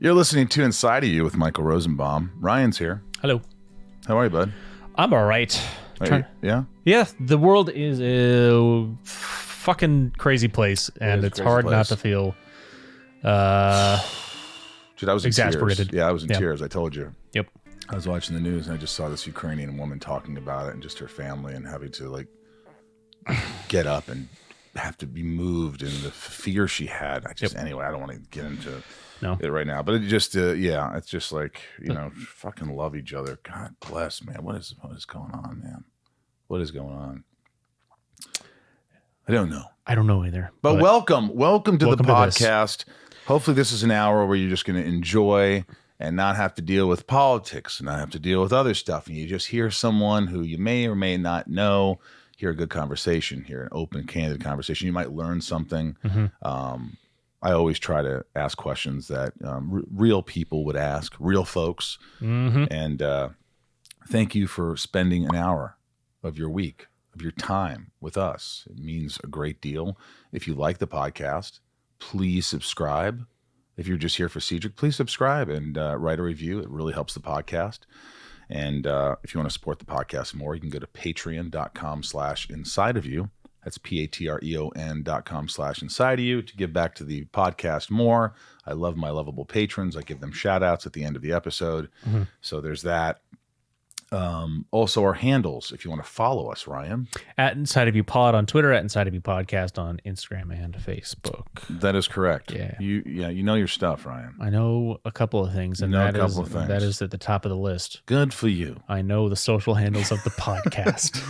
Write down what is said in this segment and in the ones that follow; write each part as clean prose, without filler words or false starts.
You're listening to Inside of You with Michael Rosenbaum. Ryan's here. Hello. How are you, bud? I'm all right. Yeah? Yeah, the world is a fucking crazy place, and it's hard not to feel Dude, I was exasperated. in tears. Yeah, I was in tears. I told you. Yep. I was watching the news, and I just saw this Ukrainian woman talking about it and just her family and having to, like, get up and have to be moved and the fear she had. Anyway, I don't want to get into it right now, but it just, it's just like, fucking love each other. God bless, man. What is going on, man? What is going on? I don't know. I don't know either. But welcome to the podcast. To Hopefully this is an hour where you're just going to enjoy and not have to deal with politics and not have to deal with other stuff. And you just hear someone who you may or may not know, hear a good conversation, hear an open, candid conversation. You might learn something. Mm-hmm. I always try to ask questions that real people would ask, real folks. Mm-hmm. And thank you for spending an hour of your week, of your time with us. It means a great deal. If you like the podcast, please subscribe. If you're just here for Cedric, please subscribe and write a review. It really helps the podcast. And if you want to support the podcast more, you can go to patreon.com/insideofyou. That's patreon.com/insideofyou to give back to the podcast more. I love my lovable patrons. I give them shout outs at the end of the episode. Mm-hmm. So there's that. Also our handles, if you want to follow us, Ryan. At Inside of You Pod on Twitter, at Inside of You Podcast on Instagram and Facebook. That is correct. Yeah. You know your stuff, Ryan. I know a couple of things, and that is at the top of the list. Good for you. I know the social handles of the podcast.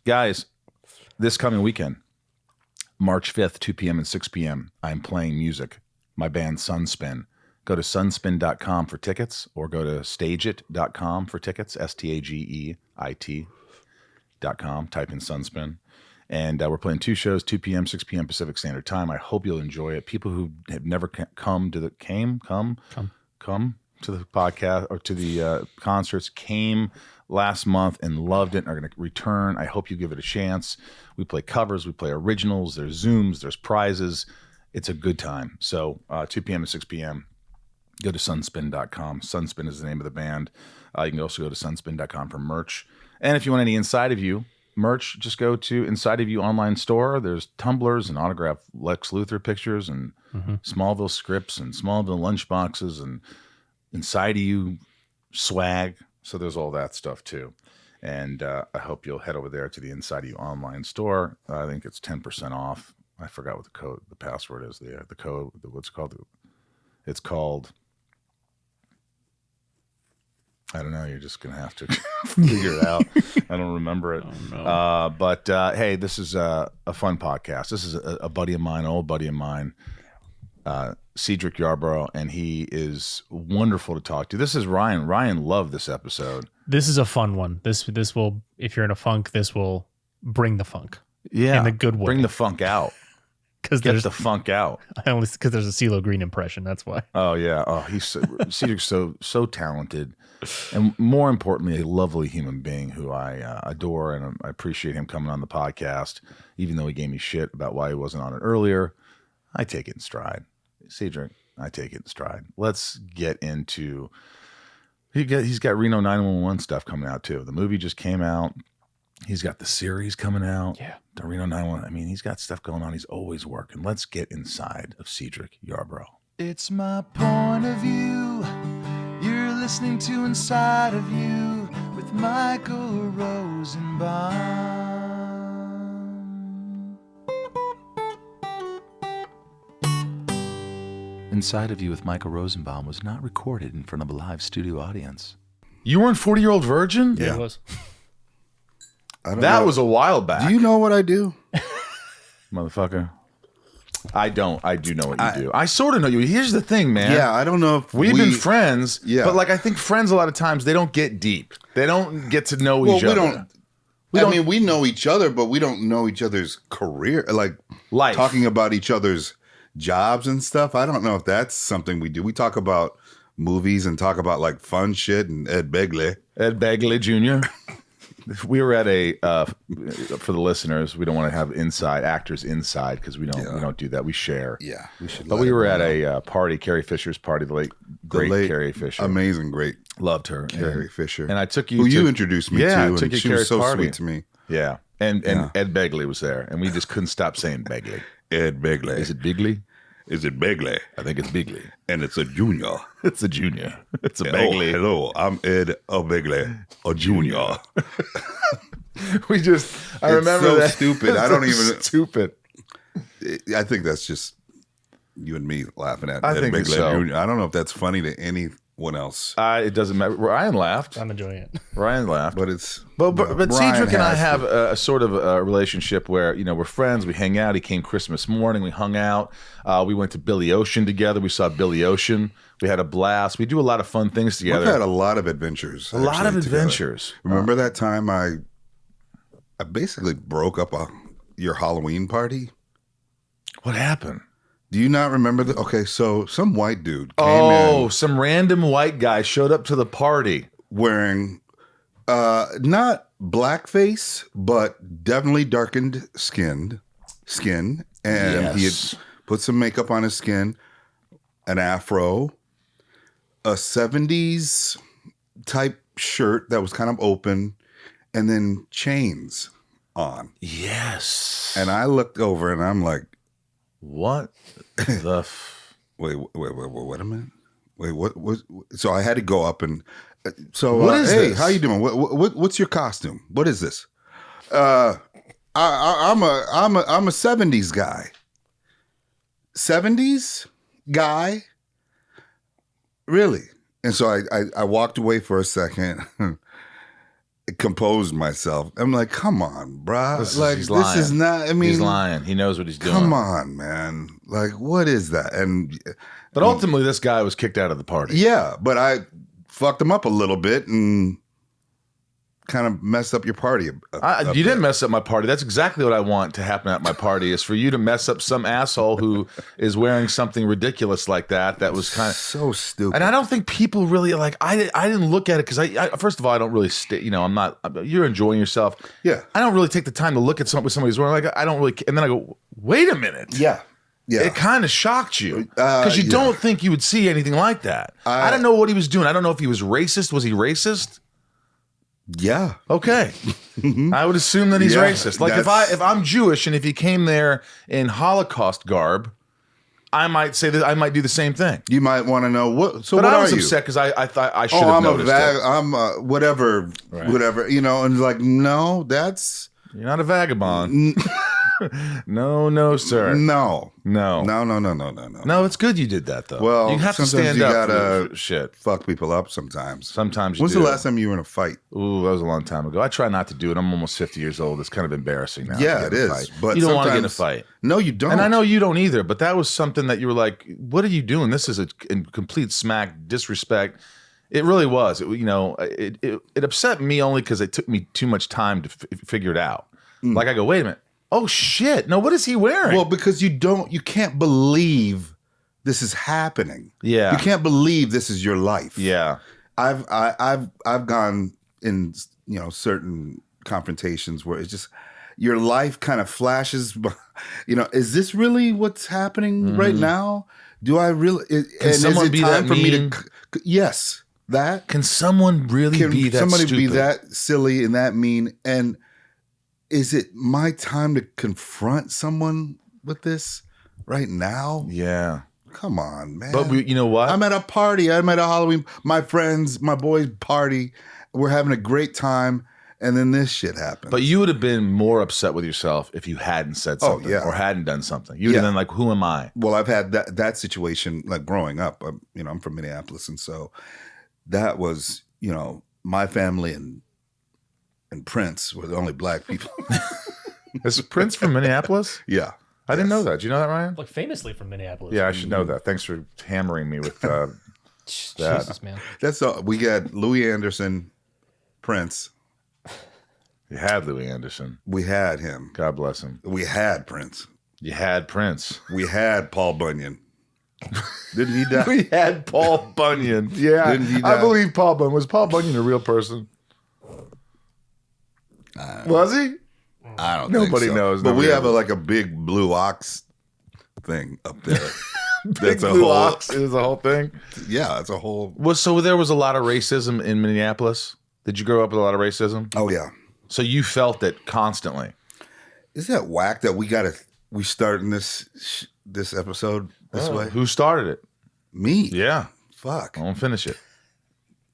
Guys, this coming weekend, March 5th, 2 p.m. and 6 p.m., I'm playing music. My band Sunspin. Go to sunspin.com for tickets or go to stageit.com for tickets, stageit.com. Type in Sunspin. And we're playing 2 shows, 2 p.m., 6 p.m. Pacific Standard Time. I hope you'll enjoy it. People who have never come to the podcast or to the concerts, came last month and loved it and are going to return. I hope you give it a chance. We play covers, we play originals, there's Zooms, there's prizes. It's a good time. So 2 p.m. and 6 p.m., go to sunspin.com. Sunspin is the name of the band. You can also go to sunspin.com for merch. And if you want any Inside of You merch, just go to Inside of You online store. There's tumblers and autographed Lex Luthor pictures and Smallville scripts and Smallville lunchboxes and Inside of You swag. So there's all that stuff too. And I hope you'll head over there to the Inside of You online store. I think it's 10% off. I forgot what the password is. The code, what's it called? It's called, I don't know. You're just going to have to figure it out. I don't remember it. Oh, no. But hey, this is a fun podcast. This is a buddy of mine, an old buddy of mine, Cedric Yarbrough, and he is wonderful to talk to. This is Ryan. Ryan loved this episode. This is a fun one. This will, if you're in a funk, this will bring the funk. Yeah. In a good way. Bring the funk out. Get the funk out. Because there's a CeeLo Green impression. That's why. Oh yeah. Oh, Cedric's so talented, and more importantly, a lovely human being who I adore, and I appreciate him coming on the podcast. Even though he gave me shit about why he wasn't on it earlier, I take it in stride. Cedric, I take it in stride. Let's get into. He's got Reno 911 stuff coming out too. The movie just came out. He's got the series coming out. Yeah. The Reno 911. I mean, he's got stuff going on. He's always working. Let's get inside of Cedric Yarbrough. It's my point of view. You're listening to Inside of You with Michael Rosenbaum. Inside of You with Michael Rosenbaum was not recorded in front of a live studio audience. You weren't 40-Year-Old Virgin? Yeah, it was. That was a while back. Do you know what I do? Motherfucker. I don't. I do know what you do. I sort of know you. Here's the thing, man. Yeah, I don't know if we've been friends, yeah. But like I think friends a lot of times they don't get deep. They don't get to know each other. I mean, we know each other, but we don't know each other's career, like life. Talking about each other's jobs and stuff. I don't know if that's something we do. We talk about movies and talk about like fun shit and Ed Begley Jr. We were at a for the listeners. We don't want to have actors inside because we don't do that. We share. Yeah, we should. But we were at a party, Carrie Fisher's party, the late Carrie Fisher, amazing, great, loved her, Carrie Fisher, and I took you. Who you introduced me to, I took and you she was so party. sweet to me. Yeah, and Ed Begley was there, and we just couldn't stop saying Begley. Ed Begley. Is it Bigley? Is it Begley? I think it's Bigley. And it's a junior. It's a junior. It's a Begley. Hello, I'm Ed Begley, a junior. I remember so that. Stupid. I don't even. Stupid. I think that's just you and me laughing at. I Ed think Begley so. Jr. I don't know if that's funny to anyone else. It doesn't matter. Ryan laughed. I'm enjoying it. Ryan laughed. But it's. But Ryan Cedric and I has have to. a sort of a relationship where, we're friends. We hang out. He came Christmas morning. We hung out. We went to Billy Ocean together. We saw Billy Ocean. We had a blast. We do a lot of fun things together. We've had a lot of adventures. A lot of together. adventures. Remember that time I basically broke up your Halloween party? What happened? Do you not remember that? Okay, so some white dude came in Some random white guy showed up to the party. wearing not blackface, but definitely darkened skin, and he had Yes. put some makeup on his skin, an afro, a 70s type shirt that was kind of open, and then chains on. Yes. And I looked over and I'm like, What the wait a minute. Wait, what was? So I had to go up and. So What is hey, this? how you doing? What's your costume? What is this? I'm a 70s guy. 70s guy? Really? And so I walked away for a second, composed myself. I'm like, come on, bruh. he's This is lying. not, I mean, He's lying. He knows what he's doing. come on, man. Like, what is that? And But ultimately, this guy was kicked out of the party. yeah, but I fucked him up a little bit and kind of messed up your party. You didn't mess up my party. That's exactly what I want to happen at my party, is for you to mess up some asshole who is wearing something ridiculous like that. That was kind of so stupid. And I don't think people really like. I didn't look at it because I first of all, I don't really stay. I'm not. You're enjoying yourself. Yeah. I don't really take the time to look at something somebody's wearing. Like I don't really. And then I go, wait a minute. Yeah. Yeah. It kind of shocked you because you yeah. don't think you would see anything like that. I don't know what he was doing. I don't know if he was racist. Was he racist? Yeah. Okay, I would assume that he's Yeah, racist. Like that's- if I'm Jewish and if he came there in Holocaust garb, I might say that I might do the same thing. You might want to know what. So But what I are was you? upset because I thought I should Oh, have I'm noticed it. I'm whatever, whatever. And like, no, that's You're not a vagabond. No, sir. no. No. No, It's good you did that though. Well, you have to sometimes stand you up gotta for shit. fuck people up sometimes. Sometimes you When's do. the last time you were in a fight? Ooh, that was a long time ago. I try not to do it. I'm almost 50 years old. It's kind of embarrassing now. Yeah, to it get in a is. fight. But you don't want to get in a sometimes- fight. No, you don't. And I know you don't either, but that was something that you were like, what are you doing? This is a complete smack disrespect. It really was. It upset me only because it took me too much time to figure it out. Like I go, wait a minute. Oh shit. No, what is he wearing? Well, because you can't believe this is happening. Yeah. You can't believe this is your life. yeah. I've gone in certain confrontations where it's just your life kind of flashes. Is this really what's happening right now? Do I really? Can someone be that for me mean? to? Yes, that Can someone really can be that somebody stupid? be that silly and that mean? And is it my time to confront someone with this right now? Yeah. Come on, man. But you know what? I'm at a party. I'm at a Halloween. My friends, my boys' party. We're having a great time, and then this shit happens. But you would have been more upset with yourself if you hadn't said something yeah. or hadn't done something. You'd have Yeah. been like, who am I? well, I've had that situation like growing up. I'm from Minneapolis, and so that was my family and Prince were the only black people. Is Prince from Minneapolis? Yeah, I didn't know that. Do you know that, Ryan? Like famously from Minneapolis. Yeah, I should know that. Thanks for hammering me with that. Jesus, man. that's all. We got Louis Anderson, Prince. You had Louis Anderson. We had him. God bless him. We had Prince. You had Prince. We had Paul Bunyan. Didn't he die? We had Paul Bunyan. Yeah, Didn't he I die? believe Paul Bunyan. Was Paul Bunyan a real person? Was he? I don't Nobody think so. knows. But we Nobody have knows. like a big blue ox thing up there. Big Blue Ox is the whole thing. Yeah, it's a whole. So there was a lot of racism in Minneapolis. Did you grow up with a lot of racism? Oh yeah. So you felt it constantly. Isn't that whack that we starting this episode this way? Who started it? Me. Yeah. Fuck. I won't finish it.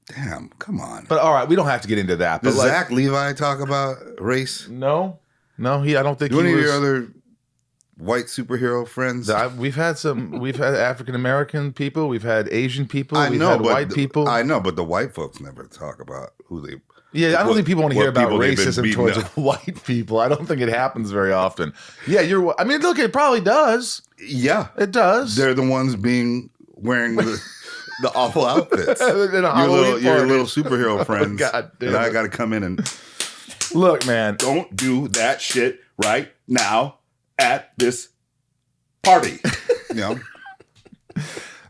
Damn. Come on. But all right, we don't have to get into that. But Does Zach Levi talk about race? No. I don't think Do he any of was. your other white superhero friends? We've had African American people, we've had Asian people, we've had but white people. I know, but the white folks never talk about who they. Yeah, I don't think people want to hear what about people they've been racism beating towards up. white people. I don't think it happens very often. Yeah, I mean, look, it probably does. Yeah, It does. they're the ones wearing the awful outfits. In a Your Halloween little party. superhero friends. God damn and I it. got to come in and Look, man. don't do that shit right now at this party. You know.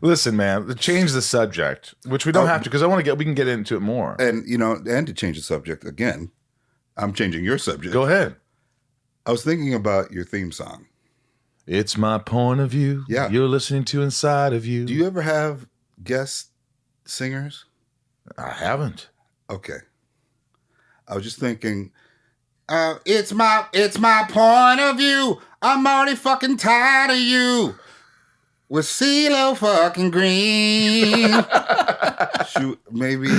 Listen, man. Change the subject, which we don't have to because we can get into it more. And and to change the subject again, I'm changing your subject. Go ahead. I was thinking about your theme song. It's my point of view. Yeah. You're listening to Inside of You. Do you ever have guest singers? I haven't. Okay. I was just thinking, it's my point of view. I'm already fucking tired of you. With CeeLo fucking Green. Shoot, maybe.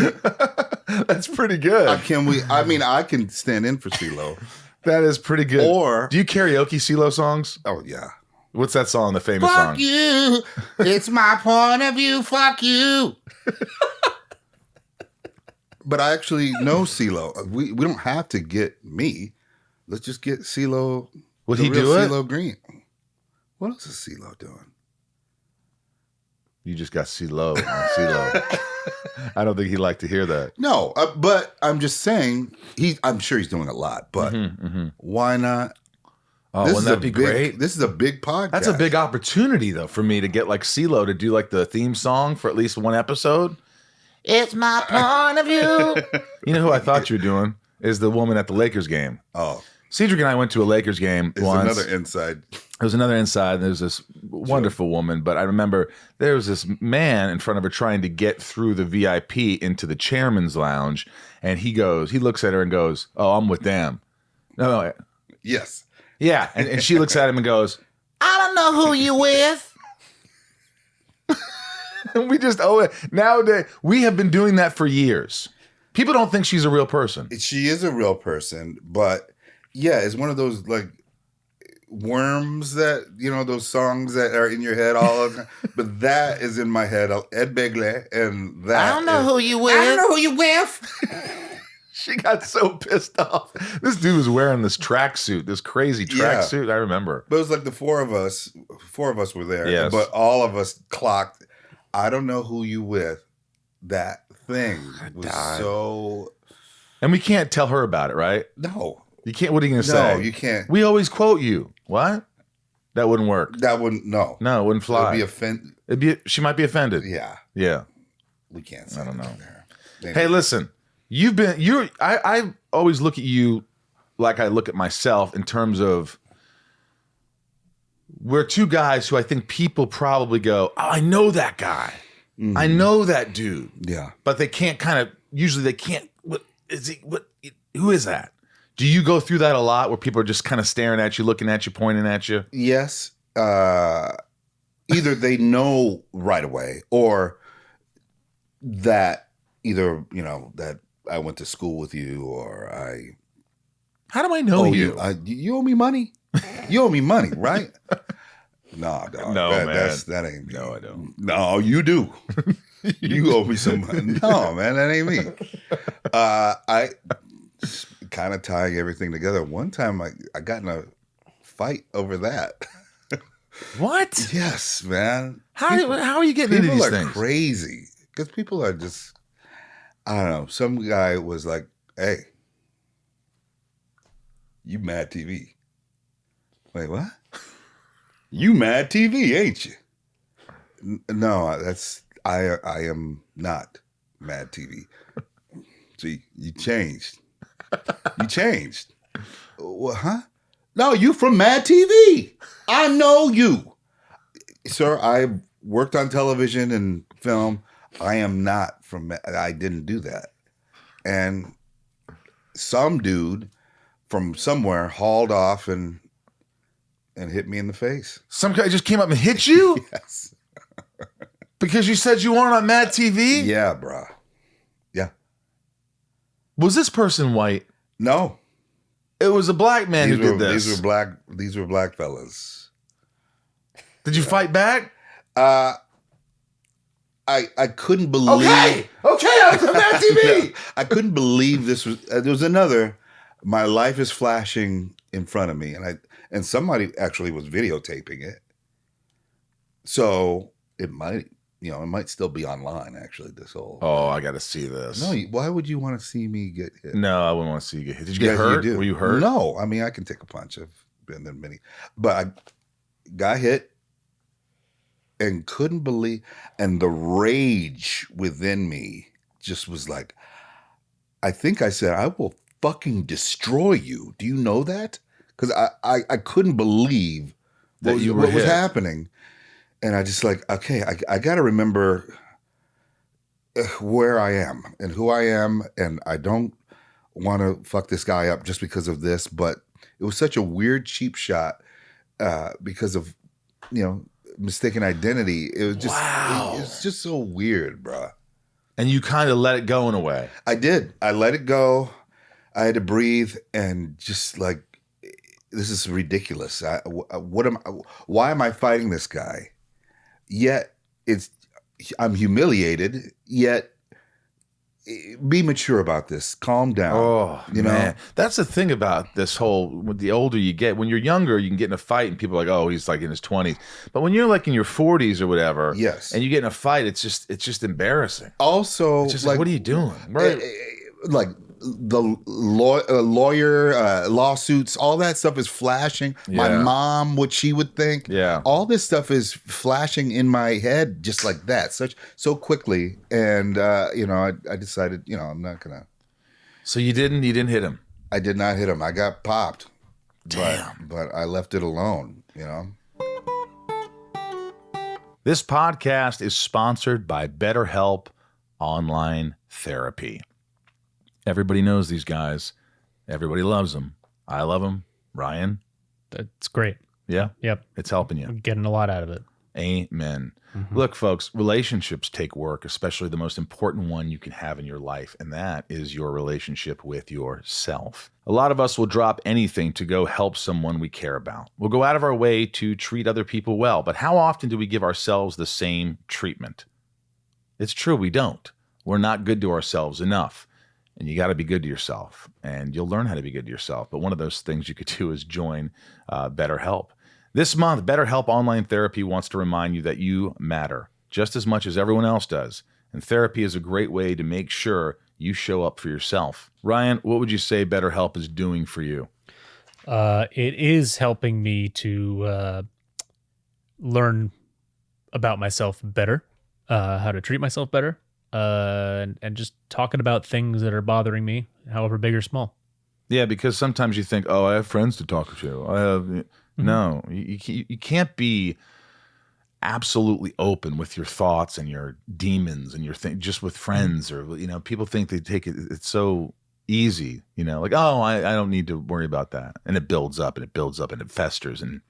That's pretty good. I can stand in for CeeLo. That is pretty good. Or do you karaoke CeeLo songs? oh yeah. What's that song? The famous Fuck song. you. It's my point of view. Fuck you. But I actually know CeeLo. We don't have to get me. Let's just get CeeLo. Would the he real do it? CeeLo Green. What else is CeeLo doing? You just got CeeLo. CeeLo. I don't think he'd like to hear that. No, but I'm just saying. I'm sure he's doing a lot. But why not? Oh, wouldn't that be great? This is a big podcast. That's a big opportunity, though, for me to get like CeeLo to do like the theme song for at least one episode. It's my point of view. You know who I thought you were doing is the woman at the Lakers game. Oh, Cedric and I went to a Lakers game it's once. another inside. There was another inside, and there was this wonderful woman, but I remember there was this man in front of her trying to get through the VIP into the chairman's lounge, and he looks at her and goes, "Oh, I'm with them." No, Yes. yeah, and she looks at him and goes, "I don't know who you with." And we just nowadays we have been doing that for years. People don't think she's a real person. She is a real person, but yeah, it's one of those like worms that those songs that are in your head all the time. But that is in my head. Ed Begley and that. I don't know who you with. I don't know who you with. She got so pissed off. This dude was wearing this tracksuit, this crazy tracksuit. I remember. But it was like the four of us were there. Yes. But all of us clocked. I don't know who you with. That thing was so. And we can't tell her about it, right? No. You can't. What are you going to say? No, you can't. We always quote you. What? That wouldn't work. That wouldn't. No. No, it wouldn't fly. It'd be She might be offended. Yeah. Yeah. We can't say I don't know. There. Hey, listen. I always look at you like I look at myself in terms of we're two guys who I think people probably go, "Oh, I know that guy. I know that dude." Yeah. But they can't usually they can't, what is he, who is that? Do you go through that a lot where people are just kind of staring at you, looking at you, pointing at you? Yes. Either they know right away or that that I went to school with you or How do I know you? You owe me money. You owe me money, right? No, dog. No, man. That ain't me. No, I don't. No, you do. You owe me some money. No, man, that ain't me. I kind of tying everything together. One time I got in a fight over that. What? Yes, man. How are you getting into these People are things? crazy because people are just. I don't know. Some guy was like, "Hey, you Mad TV." Wait, what? You Mad TV, ain't you? No, that's I am not Mad TV. See, you changed. You changed. Well, huh? No, you from Mad TV. I know you. Sir, I worked on television and film. I am not from, I didn't do that. And some dude from somewhere hauled off and hit me in the face. Some guy just came up and hit you? Yes. Because you said you weren't on Mad TV? Yeah, bro. Yeah. Was this person white? No. It was a black man who did this. These were black fellas. Did you fight back? I couldn't believe. Okay, I was on Mad TV. I couldn't believe this was. There was another. My life is flashing in front of me, and somebody actually was videotaping it. So it might still be online. Actually, this whole. Oh, I got to see this. No, why would you want to see me get hit? No, I wouldn't want to see you get hit. Did you get hurt? Were you hurt? No, I mean I can take a punch. I've been there many, but I got hit. And couldn't believe, and the rage within me just was like, I think I said, I will fucking destroy you. Do you know that? Because I couldn't believe what was happening. And I just like, okay, I got to remember where I am and who I am. And I don't want to fuck this guy up just because of this. But it was such a weird, cheap shot because of, mistaken identity. It was just it was just so weird, bro. And you kind of let it go in a way. I did. I let it go. I had to breathe and just like, this is ridiculous. Why am I fighting this guy? Yet I'm humiliated. Yet be mature about this. Calm down. Oh, man. That's the thing about this whole, the older you get, when you're younger, you can get in a fight and people are like, oh, he's like in his 20s. But when you're like in your 40s or whatever, yes, and you get in a fight, it's just embarrassing. Also, it's just like, what are you doing? Right. Like the lawyer lawsuits, all that stuff is flashing. Yeah. My mom, what she would think. Yeah. All this stuff is flashing in my head just like that, so quickly. And I decided, I'm not gonna. So you didn't hit him? I did not hit him. I got popped. Damn. But I left it alone, This podcast is sponsored by BetterHelp Online Therapy. Everybody knows these guys. Everybody loves them. I love them. Ryan? That's great. Yeah? Yep. It's helping you. I'm getting a lot out of it. Amen. Look, folks, relationships take work, especially the most important one you can have in your life, and that is your relationship with yourself. A lot of us will drop anything to go help someone we care about. We'll go out of our way to treat other people well, but how often do we give ourselves the same treatment? It's true, we don't. We're not good to ourselves enough. And you got to be good to yourself, and you'll learn how to be good to yourself. But one of those things you could do is join BetterHelp. This month, BetterHelp Online Therapy wants to remind you that you matter just as much as everyone else does. And therapy is a great way to make sure you show up for yourself. Ryan, what would you say BetterHelp is doing for you? It is helping me to learn about myself better, how to treat myself better. And just talking about things that are bothering me, however big or small. Yeah, because sometimes you think, oh, I have friends to talk to. I have no, you can't be absolutely open with your thoughts and your demons and your thing just with friends or people think they take it's so easy, like, oh, I don't need to worry about that, and it builds up and it builds up and it festers and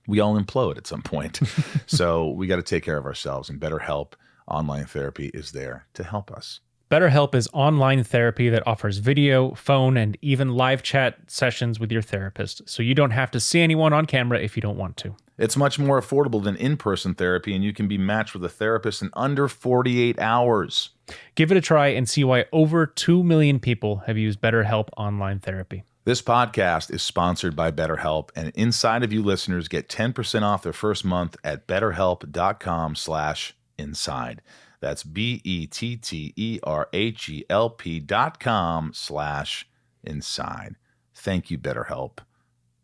we all implode at some point. So we got to take care of ourselves, and BetterHelp Online Therapy is there to help us. BetterHelp is online therapy that offers video, phone, and even live chat sessions with your therapist, so you don't have to see anyone on camera if you don't want to. It's much more affordable than in-person therapy, and you can be matched with a therapist in under 48 hours. Give it a try and see why over 2 million people have used BetterHelp Online Therapy. This podcast is sponsored by BetterHelp, and inside of you listeners get 10% off their first month at betterhelp.com/inside. That's BetterHelp.com/inside. Thank you, BetterHelp.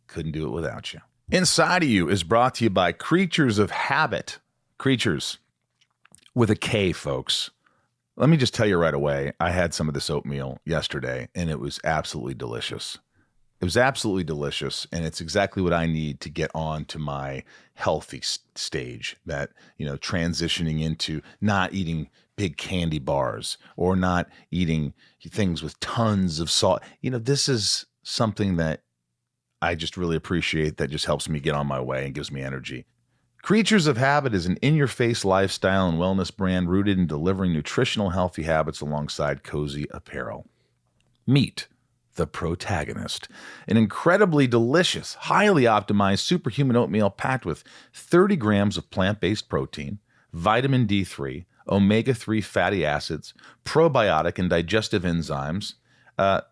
Couldn't do it without you. Inside of You is brought to you by Creatures of Habit. Creatures with a K, folks. Let me just tell you right away, I had some of this oatmeal yesterday, and it was absolutely delicious. It was absolutely delicious, and it's exactly what I need to get on to my healthy stage, that, transitioning into not eating big candy bars or not eating things with tons of salt. This is something that I just really appreciate, that just helps me get on my way and gives me energy. Creatures of Habit is an in-your-face lifestyle and wellness brand rooted in delivering nutritional, healthy habits alongside cozy apparel. Meet the protagonist, an incredibly delicious, highly optimized superhuman oatmeal packed with 30 grams of plant-based protein, vitamin D3, omega-3 fatty acids, probiotic and digestive enzymes.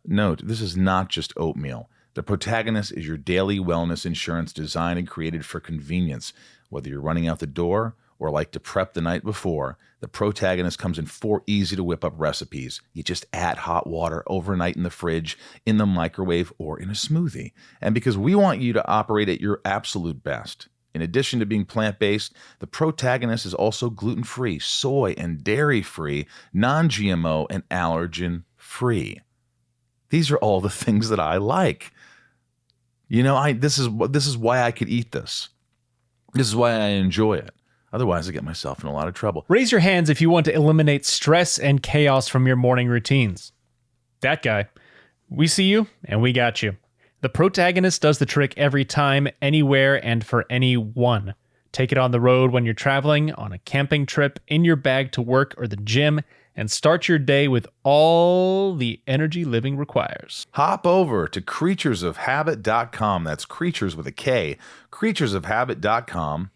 Note, this is not just oatmeal. The Protagonist is your daily wellness insurance, designed and created for convenience. Whether you're running out the door or like to prep the night before, the Protagonist comes in 4 easy-to-whip-up recipes. You just add hot water overnight in the fridge, in the microwave, or in a smoothie. And because we want you to operate at your absolute best, in addition to being plant-based, the Protagonist is also gluten-free, soy and dairy-free, non-GMO, and allergen-free. These are all the things that I like. This is why I could eat this. This is why I enjoy it. Otherwise, I get myself in a lot of trouble. Raise your hands if you want to eliminate stress and chaos from your morning routines. That guy. We see you, and we got you. The Protagonist does the trick every time, anywhere, and for anyone. Take it on the road when you're traveling, on a camping trip, in your bag to work or the gym, and start your day with all the energy living requires. Hop over to creaturesofhabit.com. That's creatures with a K. Creaturesofhabit.com.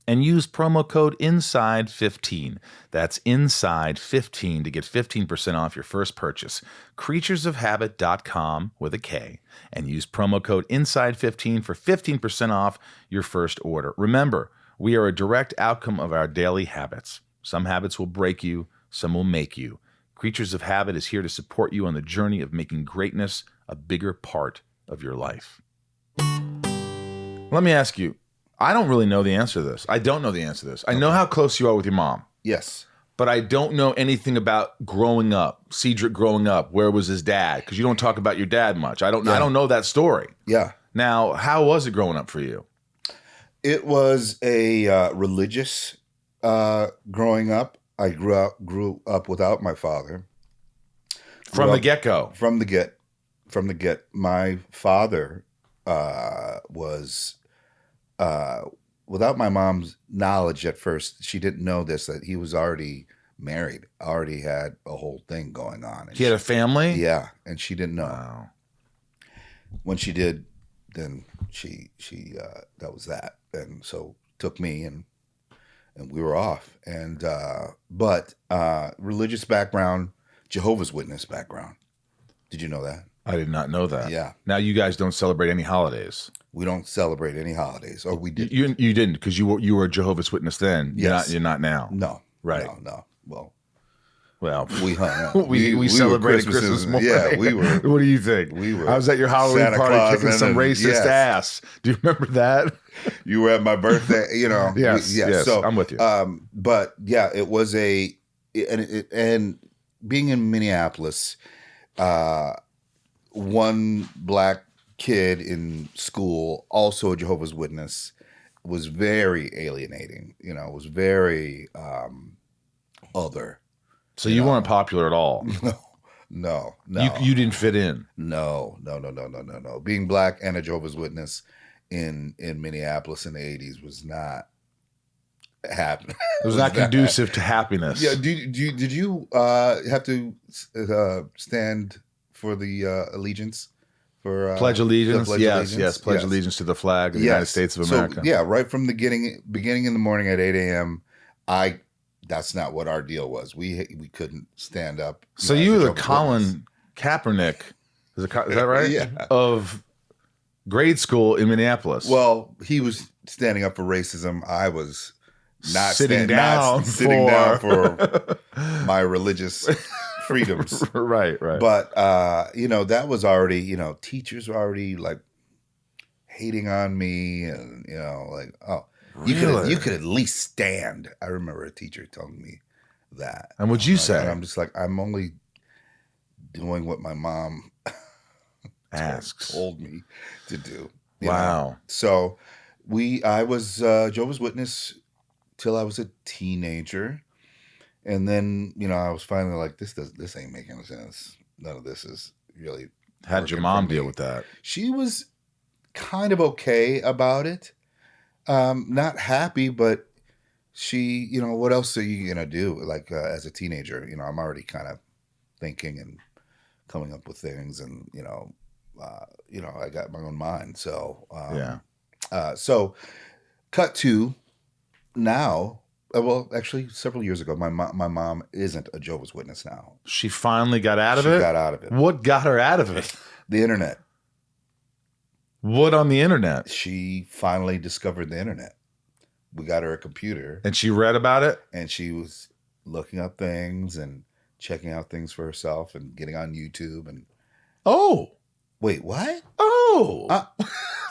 And use promo code INSIDE15. That's INSIDE15 to get 15% off your first purchase. Creaturesofhabit.com with a K. And use promo code INSIDE15 for 15% off your first order. Remember, we are a direct outcome of our daily habits. Some habits will break you, some will make you. Creatures of Habit is here to support you on the journey of making greatness a bigger part of your life. Let me ask you, I don't really know the answer to this. I don't know the answer to this. I know how close you are with your mom. Yes. But I don't know anything about growing up. Cedric growing up. Where was his dad? Because you don't talk about your dad much. I don't know that story. Yeah. Now, how was it growing up for you? It was a religious growing up. I grew up without my father. From the get-go. From the get. My father was without my mom's knowledge at first. She didn't know this, that he was already married, already had a whole thing going on. He had a family? Yeah, and she didn't know. Wow. When she did, then she that was that, and so took me and we were off. And but religious background, Jehovah's Witness background. Did you know that? I did not know that. Yeah. Now you guys don't celebrate any holidays. We don't celebrate any holidays, or we did. You didn't, because you were a Jehovah's Witness then. Yes. You're not now. No. Right. No. Well, we hung out. we celebrated Christmas morning. Yeah, we were. What do you think? I was at your Halloween Santa party Claus kicking some racist ass. Do you remember that? You were at my birthday, Yes. So I'm with you. But yeah, it was and being in Minneapolis, one black kid in school, also a Jehovah's Witness, was very alienating. It was very other. So you weren't popular at all. No. You didn't fit in. No. Being black and a Jehovah's Witness in Minneapolis in the 80s was not happening. It was not conducive to happiness. Yeah. Did you have to stand for the allegiance? For Pledge allegiance? Pledge Yes. allegiance? Pledge allegiance to the flag of the United States of America. So, yeah, right from the beginning in the morning at 8 a.m., that's not what our deal was. We couldn't stand up. So you were the Colin Kaepernick, is that right? Yeah. Of grade school in Minneapolis. Well, he was standing up for racism. I was not sitting down for my religious freedoms. Right. But that was already, teachers were already like hating on me, and like, oh. Really? You could at least stand. I remember a teacher telling me that. And what'd you Like, say? And I'm just like, I'm only doing what my mom Asks. told me to do. you Wow. know? So I was Jehovah's Witness till I was a teenager. And then, I was finally like, this ain't making sense. None of this is really How did your working mom for me. deal with that? She was kind of okay about it. Not happy, but she, what else are you gonna do? Like as a teenager, I'm already kind of thinking and coming up with things, and I got my own mind. So so cut to now. Well, actually, several years ago, my mom isn't a Jehovah's Witness now. She finally got out of it? She got out of it. What got her out of it? The internet. What on the internet? She finally discovered the internet. We got her a computer. And she read about it? And she was looking up things and checking out things for herself and getting on YouTube. And oh. Wait, what? Oh.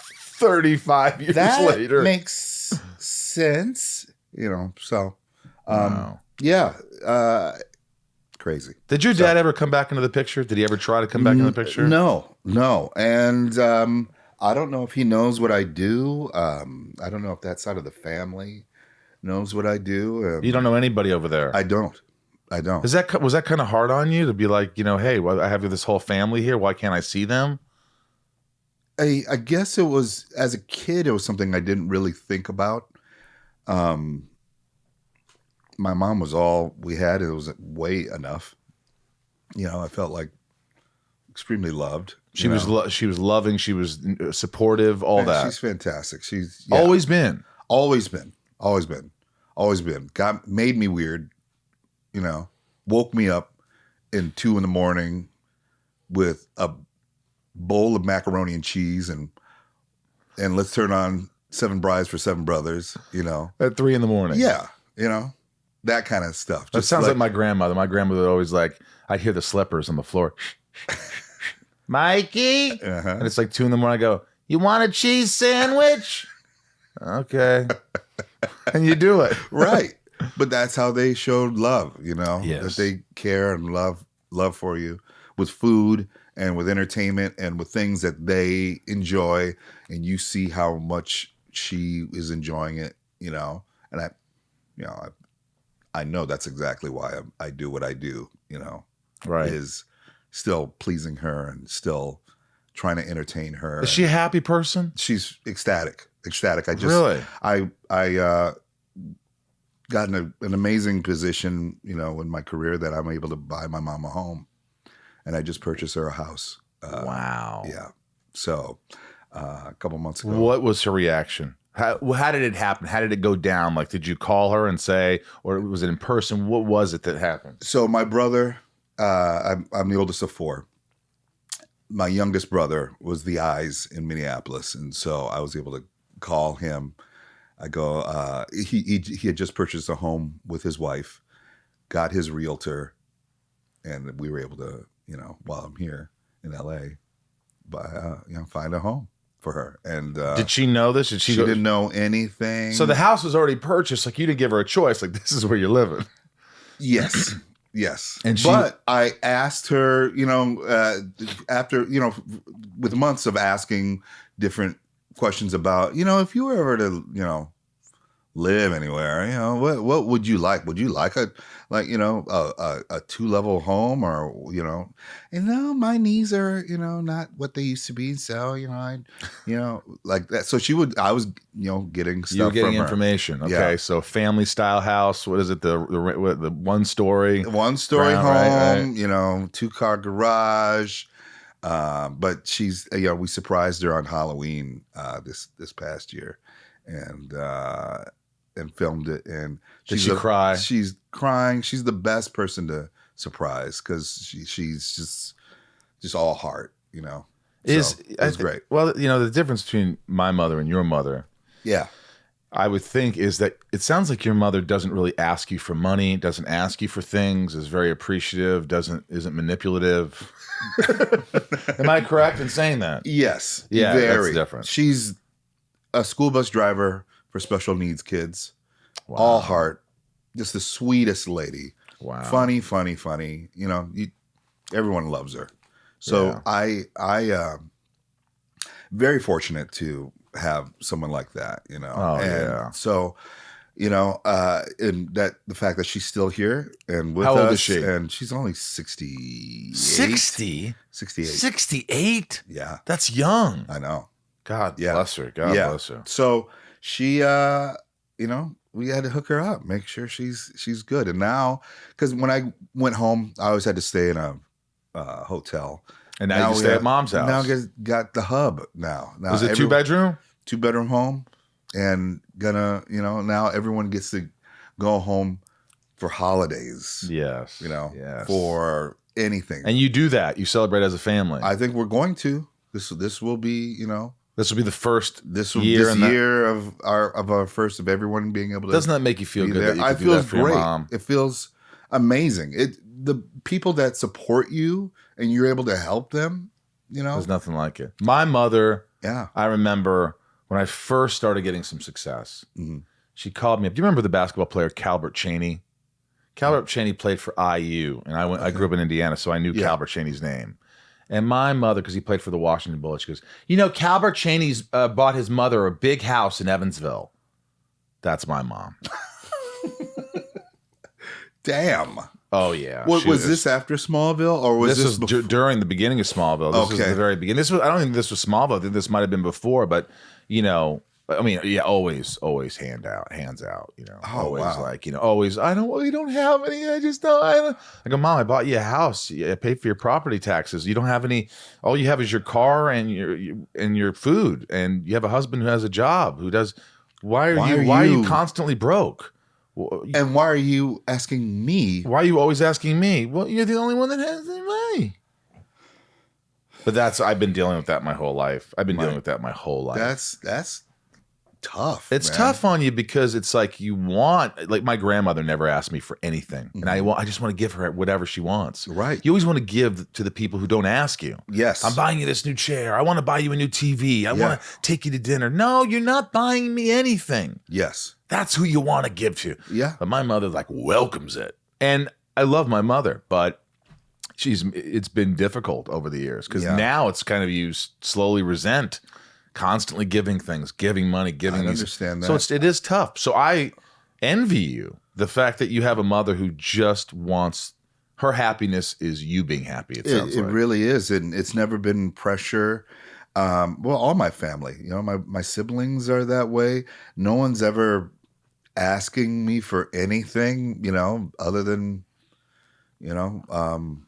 35 years later. That makes sense. So, wow. Yeah, crazy. Did your dad ever come back into the picture? Did he ever try to come back into the picture? No. And I don't know if he knows what I do. I don't know if that side of the family knows what I do. You don't know anybody over there? I don't. Was that kind of hard on you to be like, hey, well, I have this whole family here. Why can't I see them? I guess it was, as a kid, it was something I didn't really think about. My mom was all we had. It was way enough. I felt like extremely loved. She was loving. She was supportive. All that. She's fantastic. She's always been. Made me weird. Woke me up in 2 a.m. with a bowl of macaroni and cheese and let's turn on 7 Brides for 7 Brothers. At 3 a.m. Yeah, that kind of stuff. That sounds like my grandmother. My grandmother would always I'd hear the slippers on the floor. Mikey, and it's like 2 a.m. I go, you want a cheese sandwich? Okay, and you do it right. But that's how they showed love. Yes. That they care and love for you with food and with entertainment and with things that they enjoy, and you see how much she is enjoying it. And I know that's exactly why I do what I do. Right, is still pleasing her and still trying to entertain her. Is she a happy person? She's ecstatic. Really? I got in an amazing position, in my career, that I'm able to buy my mom a home, and I just purchased her a house. Wow. Yeah. So a couple months ago. What was her reaction? How did it happen? How did it go down? Like, did you call her and say, or was it in person? What was it that happened? So my brother, I'm the oldest of 4. My youngest brother was the eyes in Minneapolis, and so I was able to call him. I go, he had just purchased a home with his wife, got his realtor, and we were able to, while I'm here in LA, find a home for her. And did she know this? She didn't know anything. So the house was already purchased. Like, you didn't give her a choice. Like, this is where you're living. Yes. Yes. But I asked her, after, with months of asking different questions about, if you were ever to, live anywhere, what would you like? Would you like a 2-level home, or, and no, my knees are, not what they used to be. So, like that. So I was, getting stuff. You were getting from information. Her. Okay. Yeah. So family style house. What is it? The 1-story? 1-story home, right. 2-car garage. But she's, we surprised her on Halloween, this past year, and filmed it. And did she cry? She's crying. She's the best person to surprise, because she's just all heart, It was great. Well, the difference between my mother and your mother, yeah, I would think, is that it sounds like your mother doesn't really ask you for money, doesn't ask you for things, is very appreciative, isn't manipulative. Am I correct in saying that? Yes. Yeah, very. That's different. She's a school bus driver for special needs kids. Wow. All heart. Just the sweetest lady. Wow. Funny. Everyone loves her. So I very fortunate to have someone like that, Oh, and yeah. so, and that the fact that she's still here and with How us, old is she? and she's only 68. 60? 68. 68? Yeah. That's young. I know. God Yeah. bless her. God bless her. So she, we had to hook her up, make sure she's good. And now, because when I went home, I always had to stay in a hotel. And now you we stay have- at mom's house. Now got the hub now. Is it 2-bedroom? 2-bedroom home, and now everyone gets to go home for holidays. Yes. Yes. For anything. And you do that. You celebrate as a family. I think we're going to. This will be, This will be the first year of our first of everyone being able to. Doesn't that make you feel good that you can do that for great. your mom? It feels amazing. The people that support you and you're able to help them, There's nothing like it. My mother, yeah. I remember when I first started getting some success, she called me up. Do you remember the basketball player Calbert Chaney? Calbert Chaney played for IU, and I grew up in Indiana, so I knew Calbert Chaney's name. And my mother, because he played for the Washington Bullets, she goes, Calbert Chaney's bought his mother a big house in Evansville. That's my mom. Damn. Oh, yeah. Was this after Smallville, or was this was during the beginning of Smallville? This was the very beginning. I don't think this was Smallville. I think this might have been before, but, always hands out, always wow. Always, we don't have any. I just don't. I go, Mom, I bought you a house. I paid for your property taxes. You don't have any. All you have is your car and your food, and you have a husband who has a job who does. Why are you constantly broke? And why are you asking me? Why are you always asking me? Well, you're the only one that has any money. But I've been dealing with that my whole life. That's tough. It's man. tough on you because it's like my grandmother never asked me for anything. And I just want to give her whatever she wants. Right. You always want to give to the people who don't ask you. Yes. I'm buying you this new chair. I want to buy you a new TV. I want to take you to dinner. No, you're not buying me anything. Yes. That's who you want to give to. Yeah. But my mother welcomes it. And I love my mother, but it's been difficult over the years because now it's kind of you slowly resent constantly giving things, giving money, giving these. Understand that. So it is tough. So I envy you the fact that you have a mother who just wants her happiness is you being happy. It sounds like. It really is, and it's never been pressure. All my family, my siblings are that way. No one's ever asking me for anything, other than, an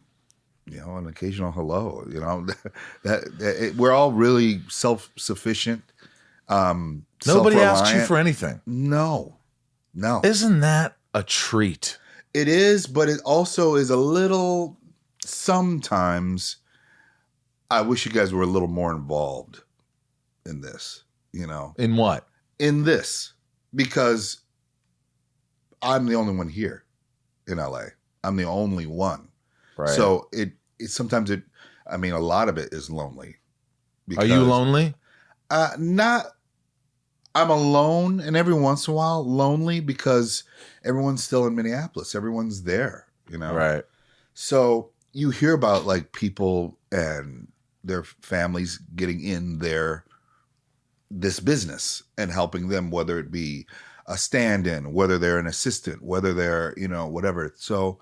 occasional hello. We're all really self-sufficient. Nobody asks you for anything. No. Isn't that a treat? It is, but it also is a little. Sometimes, I wish you guys were a little more involved in this. In what? In this, because I'm the only one here in LA. I'm the only one. Right. So it sometimes a lot of it is lonely. Are you lonely? Not. I'm alone, and every once in a while lonely because everyone's still in Minneapolis. Everyone's there, Right. So you hear about like people and their families getting in this business and helping them, whether it be a stand-in, whether they're an assistant, whether they're, whatever. So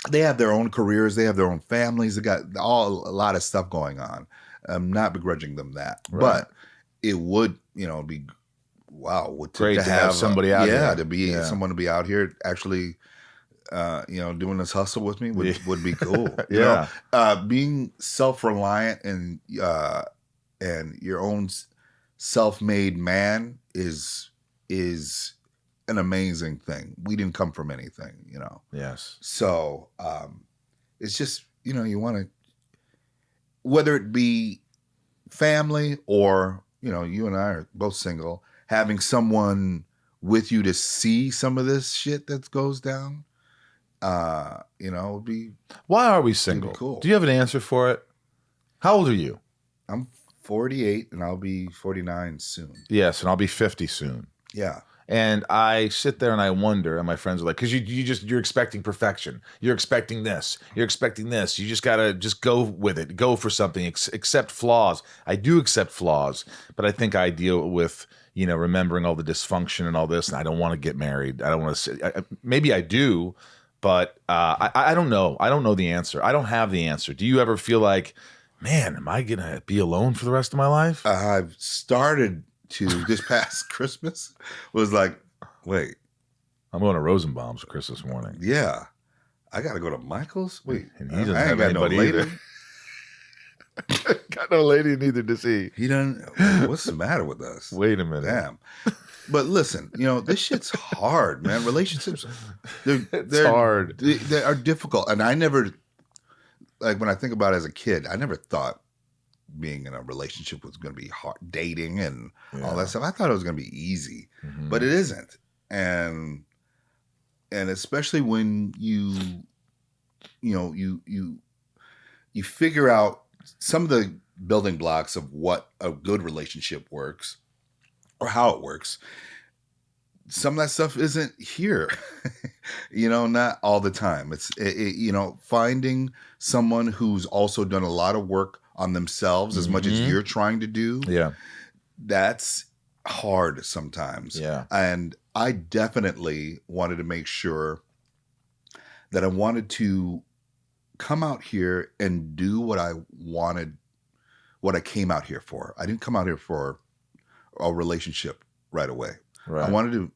they have their own careers. They have their own families. They got a lot of stuff going on. I'm not begrudging them that, but it would, be great to have somebody out here. To be someone to be out here actually, doing this hustle with me would be cool. Being self-reliant and your own self-made man is an amazing thing. We didn't come from anything, Yes. So it's just, you want to, whether it be family or, you and I are both single, having someone with you to see some of this shit that goes down, would be. Why are we single? Cool. Do you have an answer for it? How old are you? I'm 48 and I'll be 49 soon. Yes, and I'll be 50 soon. Yeah. And I sit there and I wonder, and my friends are like, because you're expecting perfection. You're expecting this. You're expecting this. You just gotta just go with it. Go for something. Accept flaws. I do accept flaws, but I think I deal with, remembering all the dysfunction and all this. And I don't want to get married. I don't want to. Maybe I do, but I don't know. I don't know the answer. I don't have the answer. Do you ever feel like, man, am I gonna be alone for the rest of my life? I've started to this past Christmas was like, wait, I'm going to Rosenbaum's for Christmas morning. yeah, I got to go to Michael's. Wait, and he doesn't I ain't have got anybody no lady. either. Got no lady, neither does he. He doesn't. What's the matter with us? Wait a minute. Damn. But listen, this shit's hard, man. Relationships, they're hard. They are difficult, and I never, like when I think about it as a kid, I never thought being in a relationship was going to be hard, dating and all that stuff. I thought it was going to be easy, but it isn't. And especially when you figure out some of the building blocks of what a good relationship works or how it works. Some of that stuff isn't here, not all the time. It's, finding someone who's also done a lot of work on themselves as much as you're trying to do. Yeah. That's hard sometimes. Yeah. And I definitely wanted to make sure that I wanted to come out here and do what I wanted, what I came out here for. I didn't come out here for a relationship right away. Right. I wanted to,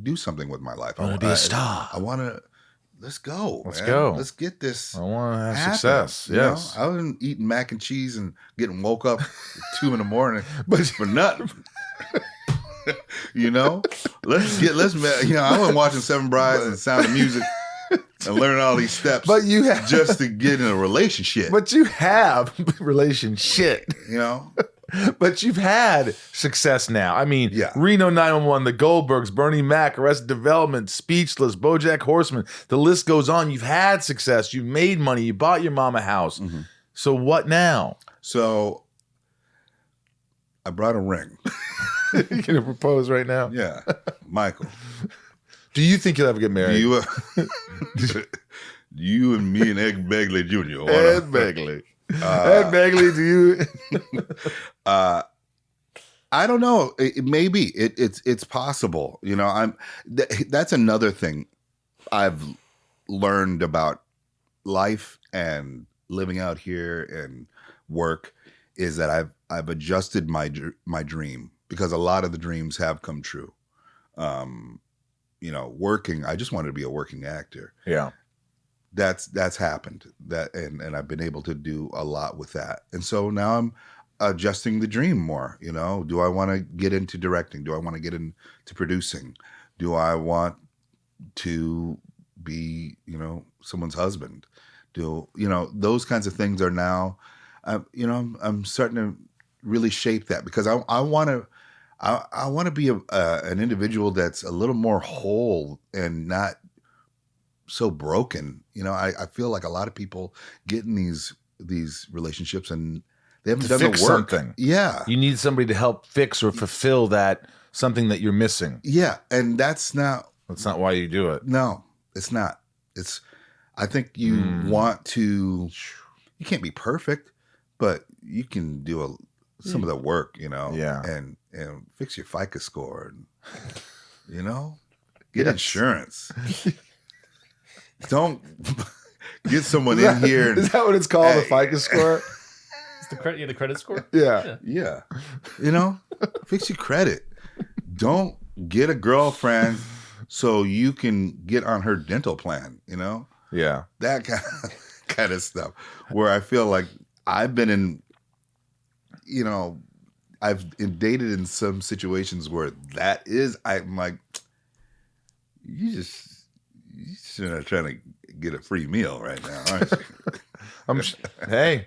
do something with my life. I want to be a star. I want to, let's go. Let's man. go. Let's get this. I want to have happen, success. Yes. I wasn't eating mac and cheese and getting woke up at 2 a.m, but for nothing. I wasn't watching Seven Brides and Sound of Music and learning all these steps. But you have just to get in a relationship. But you have relationship. But you've had success now. I mean, Reno 911, The Goldbergs, Bernie Mac, Arrested Development, Speechless, BoJack Horseman. The list goes on. You've had success. You've made money. You bought your mom a house. Mm-hmm. So what now? So I brought a ring. You're going to propose right now? Yeah. Michael. Do you think you'll ever get married? You and me and Ed Begley Jr. Ed Begley. Ed Begley, do you? I don't know. Maybe it's possible. That's another thing I've learned about life and living out here and work is that I've adjusted my dream because a lot of the dreams have come true. Working. I just wanted to be a working actor. Yeah. That's happened. And I've been able to do a lot with that. And so now I'm adjusting the dream more. Do I want to get into directing? Do I want to get into producing? Do I want to be, someone's husband? Those kinds of things are now, I'm starting to really shape that because I want to be an individual that's a little more whole and not so broken. I feel like a lot of people get in these relationships and they haven't done the work. Something. Yeah. You need somebody to help fix or fulfill that something that you're missing. Yeah. And that's not why you do it. No, it's not. I think you want to, you can't be perfect, but you can do some of the work, Yeah. and fix your FICA score and, get insurance. Don't get someone in here. Is that what it's called? The FICA score? It's the credit score? Yeah. Fix your credit. Don't get a girlfriend so you can get on her dental plan, Yeah. That kind of stuff where I feel like I've been in, I've dated in some situations where I'm like, you're not trying to get a free meal right now, aren't you? Hey,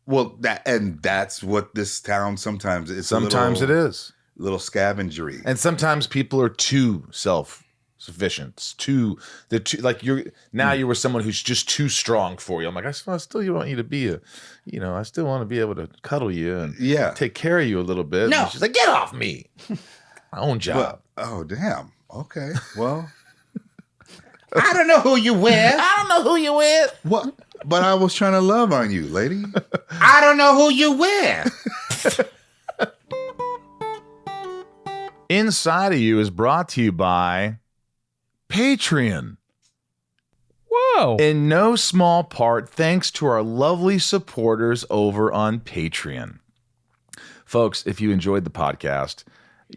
Well, that's what this town sometimes is. Sometimes it is. Little scavengery. And sometimes people are too self-sufficient. They're too like you were someone who's just too strong for you. I'm like, I still want you to be I still want to be able to cuddle you and take care of you a little bit. No. And she's like, get off me. My own job. Oh, damn. Okay. Well, I don't know who you with. I don't know who you with. What? But I was trying to love on you, lady. I don't know who you with. Inside of You is brought to you by Patreon. Whoa. In no small part, thanks to our lovely supporters over on Patreon. Folks, if you enjoyed the podcast,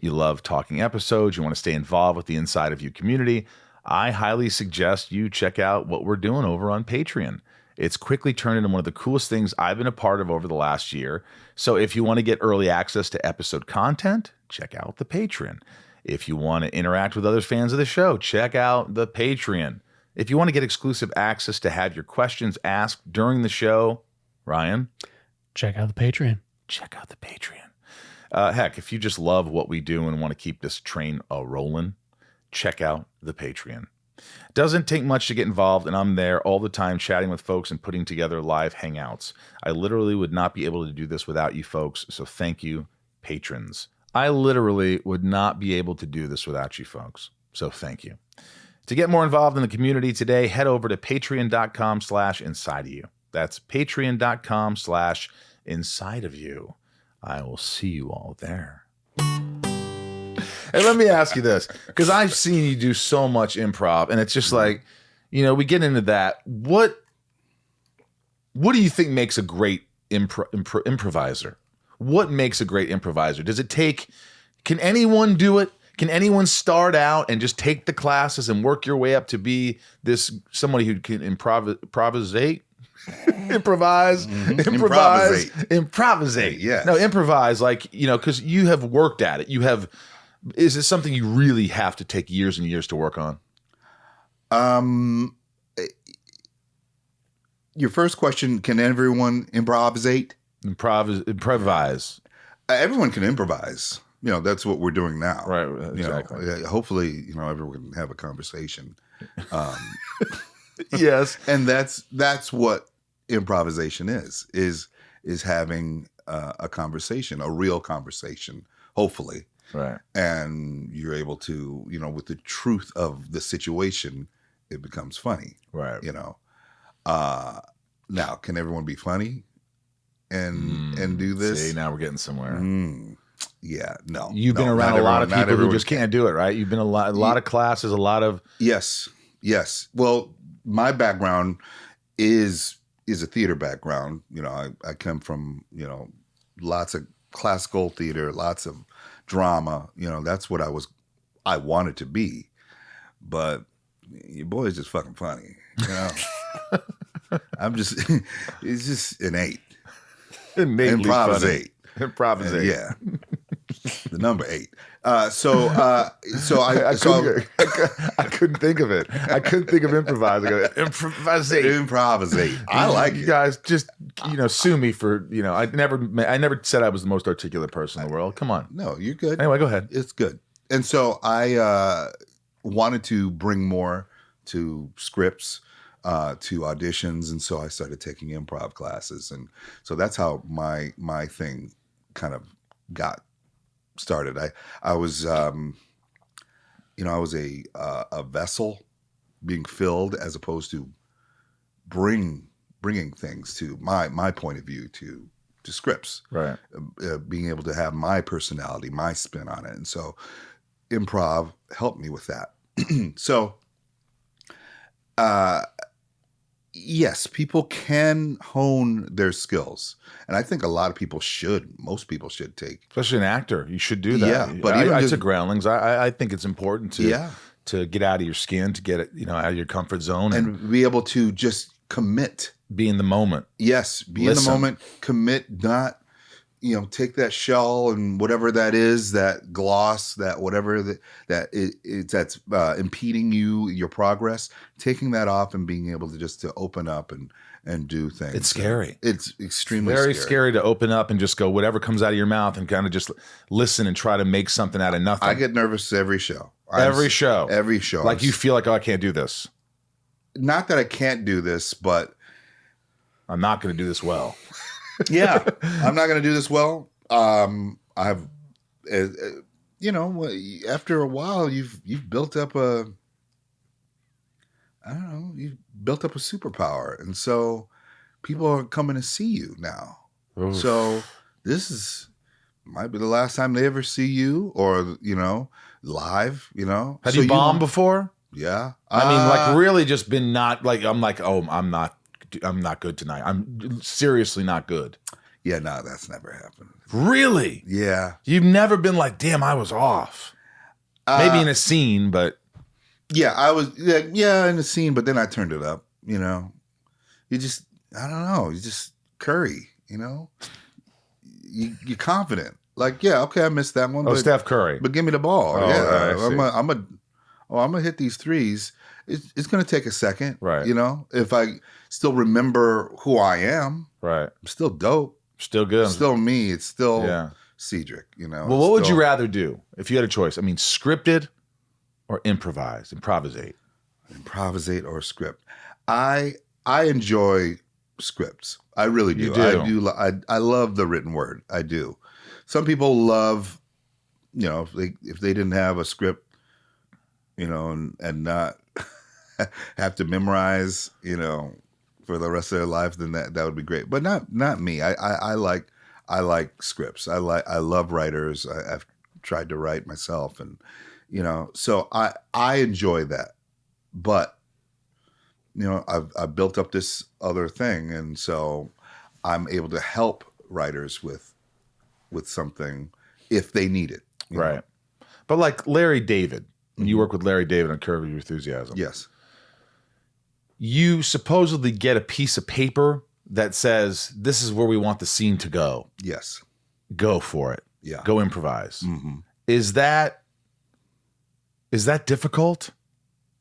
you love talking episodes, you want to stay involved with the Inside of You community, I highly suggest you check out what we're doing over on Patreon. It's quickly turned into one of the coolest things I've been a part of over the last year. So if you want to get early access to episode content, check out the Patreon. If you want to interact with other fans of the show, check out the Patreon. If you want to get exclusive access to have your questions asked during the show, Ryan, check out the Patreon. Check out the Patreon. Heck, if you just love what we do and want to keep this train rolling, check out the Patreon. Doesn't take much to get involved, and I'm there all the time chatting with folks and putting together live hangouts. I literally would not be able to do this without you folks, so thank you, patrons. I literally would not be able to do this without you folks, so thank you. To get more involved in the community today, head over to patreon.com/insideofyou. That's patreon.com/insideofyou. I will see you all there. And let me ask you this, because I've seen you do so much improv, and it's just like, we get into that. What do you think makes a great improviser? What makes a great improviser? Can anyone do it? Can anyone start out and just take the classes and work your way up to be somebody who can improvisate? Improvise. Yeah. No, improvise, because you have worked at it. Is it something you really have to take years and years to work on? Your first question, can everyone improvisate? Improvise. Everyone can improvise. That's what we're doing now. Right, exactly. Hopefully, everyone can have a conversation. Yes. And that's what improvisation is having a conversation, a real conversation, hopefully. Right. And you're able to, with the truth of the situation, it becomes funny. Right. Now, can everyone be funny and do this? See, now we're getting somewhere. Yeah, no. You've been around a lot of people who just can't do it, right? You've been a lot of classes, a lot of... Yes. Well, my background is a theater background. I come from, lots of classical theater, lots of drama. That's what I wanted to be. But your boy is just fucking funny. It's just innate. Improvisate. Yeah. The number 8. I couldn't think of it. I couldn't think of improvising. Improvisate. I like you guys. Just sue me for I never said I was the most articulate person in the world. Come on. No, you're good. Anyway, go ahead. It's good. And so I wanted to bring more to scripts, to auditions, and so I started taking improv classes, and so that's how my thing kind of got started. I was I was a vessel being filled, as opposed to bringing things to my point of view to scripts. Right. Being able to have my personality, my spin on it, and so improv helped me with that. So yes, people can hone their skills. And I think most people should take. Especially an actor. You should do that. Yeah. But I took Groundlings. I think it's important to get out of your skin, to get it, out of your comfort zone. And be able to just commit. Be in the moment. Yes. Be in the moment, commit, not, take that shell and whatever that is, that gloss, that whatever that's impeding your progress, taking that off and being able to open up and do things. It's scary. It's extremely very scary to open up and just go whatever comes out of your mouth and kind of just listen and try to make something out of nothing. I get nervous every show. Every show. Like you feel like, I can't do this. Not that I can't do this, but I'm not going to do this well. Yeah, I'm not going to do this well. I have, after a while, you've built up you've built up a superpower, and so people are coming to see you now. Oof. So this might be the last time they ever see you, or live. Have you bombed before? Yeah, I mean, like really, just been not like I'm like, oh, I'm not good tonight. I'm seriously not good. Yeah, no, that's never happened. Really? Yeah, You've never been like, damn, I was off. Maybe in a scene, but yeah, I was in the scene, but then I turned it up. You just I don't know, you just Curry. You're confident. Like, yeah, okay, I missed that one. oh, but, Steph Curry. but give me the ball. Oh, Yeah, I see. I'm gonna hit these threes. It's gonna take a second, Right. If I still remember who I am, Right. I'm still dope. Still good. Still me. It's still Yeah. Cedric. Well, what would you rather do if you had a choice? I mean, scripted or improvisate? Improvisate or script? I enjoy scripts. I really do. You do. I love the written word. I do. Some people love, if they didn't have a script, and not have to memorize, for the rest of their life, then that would be great. But not me. I like scripts. I love writers. I've tried to write myself, and so I enjoy that. But I've built up this other thing, and so I'm able to help writers with something if they need it. Right. But like Larry David, when you work with Larry David on Curb Your Enthusiasm, Yes. you supposedly get a piece of paper that says, this is where we want the scene to go. Yes. Go for it. Yeah. Go improvise. Mm-hmm. Is that difficult?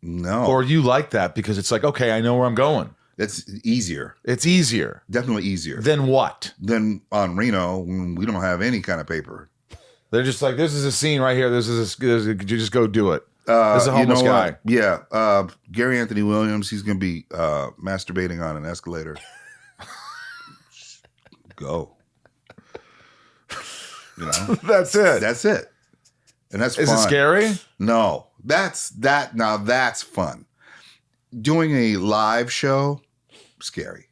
No. Or you like that because it's like, okay, I know where I'm going. It's easier. It's easier. Definitely easier. Then what? Than on Reno, when we don't have any kind of paper. They're just like, this is a scene right here. You just go do it. This is a homeless guy. What? Yeah. Gary Anthony Williams, he's going to be masturbating on an escalator. Go. That's it. That's it. And that's Is fun. it scary? No. Now that's fun. Doing a live show, scary.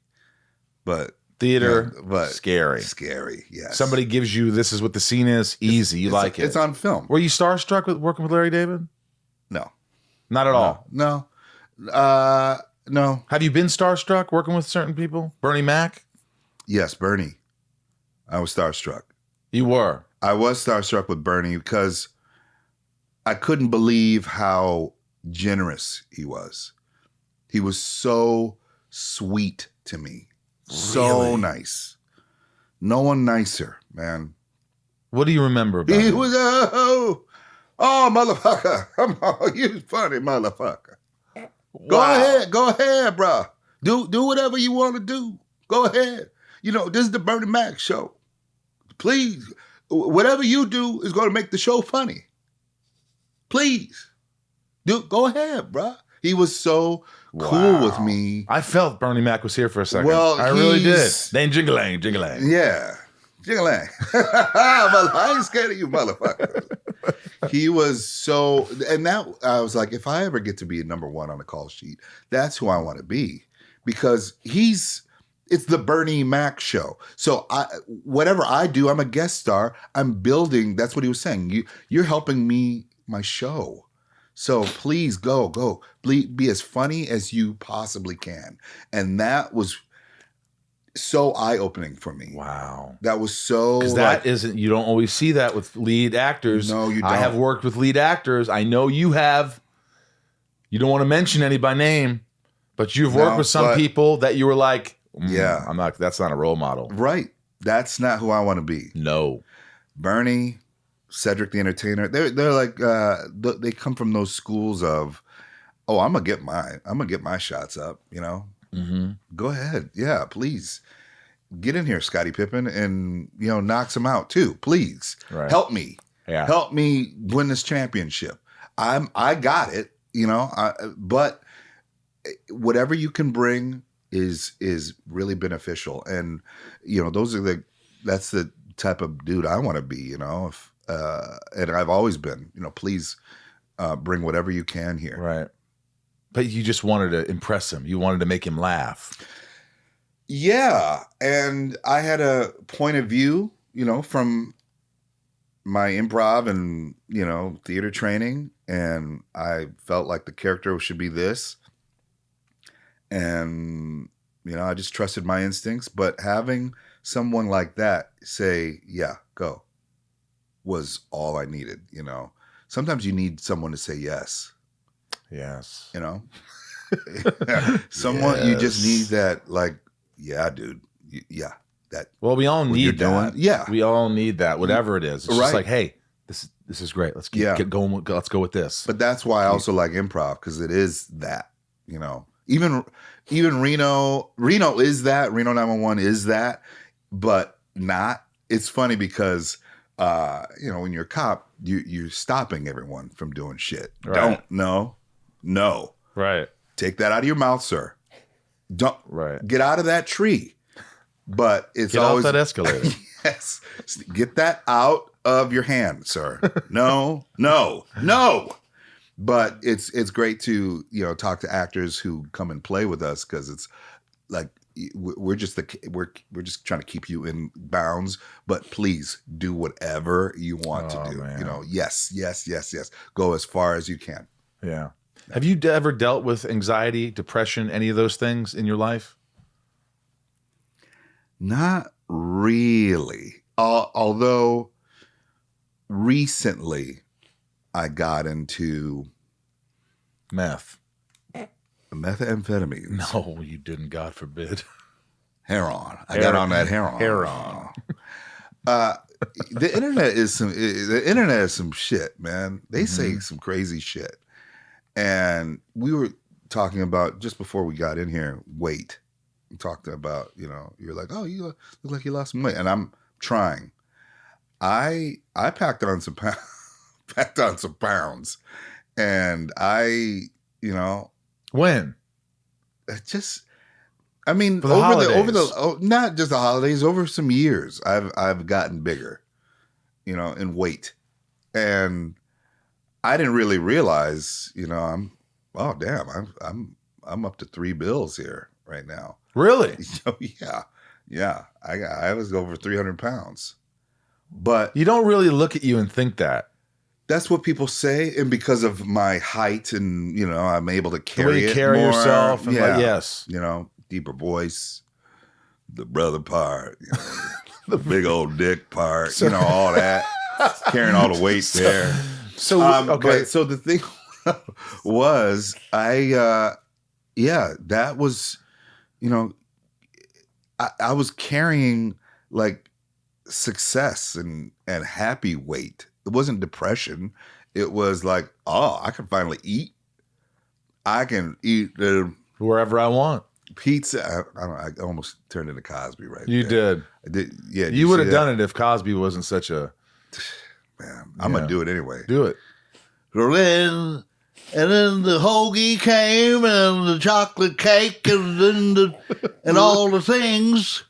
But Theater, but scary. Scary, yes. Somebody gives you, this is what the scene is, easy. You like it. It's on film. Were you starstruck with working with Larry David? No. Not at all. No. No. Have you been starstruck working with certain people? Bernie Mac? Yes, Bernie. I was starstruck. You were. I was starstruck with Bernie because I couldn't believe how generous he was. He was so sweet to me. So Really? nice. No one nicer, man. What do you remember about He him? was motherfucker. You funny motherfucker. Wow. Go ahead, bro. Do whatever you want to do. Go ahead. This is the Bernie Mac show. Please, whatever you do is going to make the show funny. Please, go ahead, bro. He was so cool with me. I felt Bernie Mac was here for a second. Well, I really did. he's- Then jingling. Yeah. Jingling. I ain't scared of you, motherfucker. He was so, and that I was like, if I ever get to be a number one on the call sheet, that's who I want to be, because it's the Bernie Mac show. So whatever I do, I'm a guest star. I'm building. That's what he was saying. You're helping me, my show. So please go. Be as funny as you possibly can. And that was so eye-opening for me. Wow. That was so, Because that isn't, you don't always see that with lead actors. No, you I don't. have worked with lead actors. I know you have. You don't want to mention any by name, but you've worked No, with some but- people that you were like, Yeah. that's not a role model. right. That's not who I want to be. No. Bernie, Cedric the Entertainer, they're like they come from those schools of, oh, I'm gonna get my shots up, Mm-hmm. Go ahead, yeah, please get in here, Scottie Pippen, and knocks him out too, please. Right. Help me, Yeah. help me win this championship. I got it, but whatever you can bring is really beneficial, and that's the type of dude I want to be. and I've always been, please bring whatever you can here. Right. But you just wanted to impress him. You wanted to make him laugh. Yeah. And I had a point of view, from my improv and, theater training. And I felt like the character should be this. And, I just trusted my instincts. But having someone like that say, yeah, go, was all I needed, Sometimes you need someone to say yes. Yes. Someone, you just need that, like, yeah, dude. Yeah. That. Well, we all need that. Yeah. We all need that, whatever it is. It's Right. just like, hey, this is great. Let's get going. Let's go with this. But that's why I also like improv, because it is that, even Reno is that. Reno 911 is that, but not. It's funny because, when you're a cop, you're stopping everyone from doing shit. Right. No. Right. Take that out of your mouth, sir. Don't get out of that tree. But it's get always off that escalator. Yes. Get that out of your hand, sir. No. But it's great to, talk to actors who come and play with us, because it's like we're just trying to keep you in bounds, but please do whatever you want to do. Man. Yes. Go as far as you can. Yeah. Have you ever dealt with anxiety, depression, any of those things in your life? Not really. Although recently I got into Meth. methamphetamines. No, you didn't. God forbid. Heroin. I got on that heroin. The internet is some shit, man. They say some crazy shit. And we were talking about, just before we got in here, weight. We talked about, you're like, oh, you look like you lost some weight. And I'm trying. I packed on some pounds. And When? Not just the holidays, over some years, I've gotten bigger, in weight. And I didn't really realize, I'm up to 3 bills here right now. Really? Yeah. I was over 300 pounds, but You don't really look at you and think that. that's what people say. And because of my height and, I'm able to The carry way you it carry more. yourself. And Yeah. yes. Deeper voice, the brother part, the big old dick part, all that, carrying all the weight there. So, okay. So the thing was, that was, I was carrying like success and happy weight. It wasn't depression. It was like, oh, I can finally eat. I can eat Wherever I want. pizza. I almost turned into Cosby right You there. did. I did. Yeah. You would have done it if Cosby wasn't such a... Man, I'm going to do it anyway. Do it. And then the hoagie came, and the chocolate cake, and then and all the things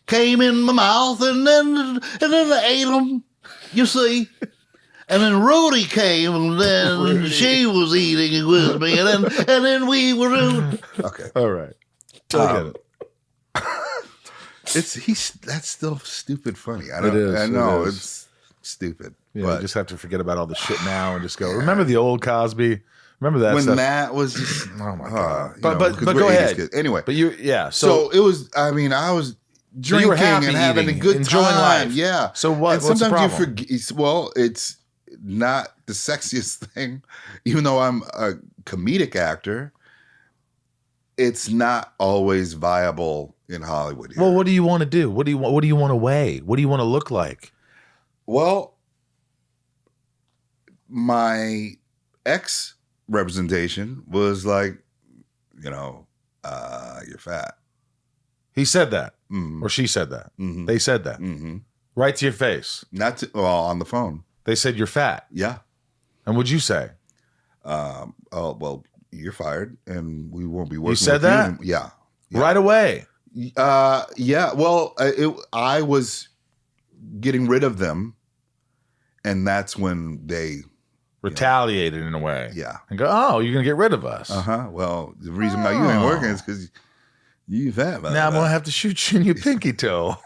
came in my mouth, and then I ate them. You see, and then Rudy came, and then she was eating with me, and then we were okay. All right. I get it. That's still stupid funny. I know it's stupid. Yeah, but you just have to forget about all the shit now and just go, remember the old Cosby? Remember that when stuff? Matt was just, Oh my God. but But go ahead. kids. Anyway, But so it was, I was drinking you were happy and having eating, a good enjoying time. life. Yeah. So what? And What's the sometimes problem? you forget. Well, it's not the sexiest thing, even though I'm a comedic actor. It's not always viable in Hollywood here. Well, what do you want to do? What do you want to weigh? What do you want to look like? Well, my ex representation was like, you're fat. He said that. Mm-hmm. Or she said that. Mm-hmm. They said that. Mm-hmm. Right to your face. On the phone. They said you're fat. Yeah. And what'd you say? Well, you're fired, and we won't be working. You said with that? You. Yeah. Right away. Yeah. Well, I was getting rid of them, And that's when they retaliated in a way. Yeah. And go, oh, you're going to get rid of us. Well, the reason why you ain't working is because you fat. Now I'm going to have to shoot you in your pinky toe.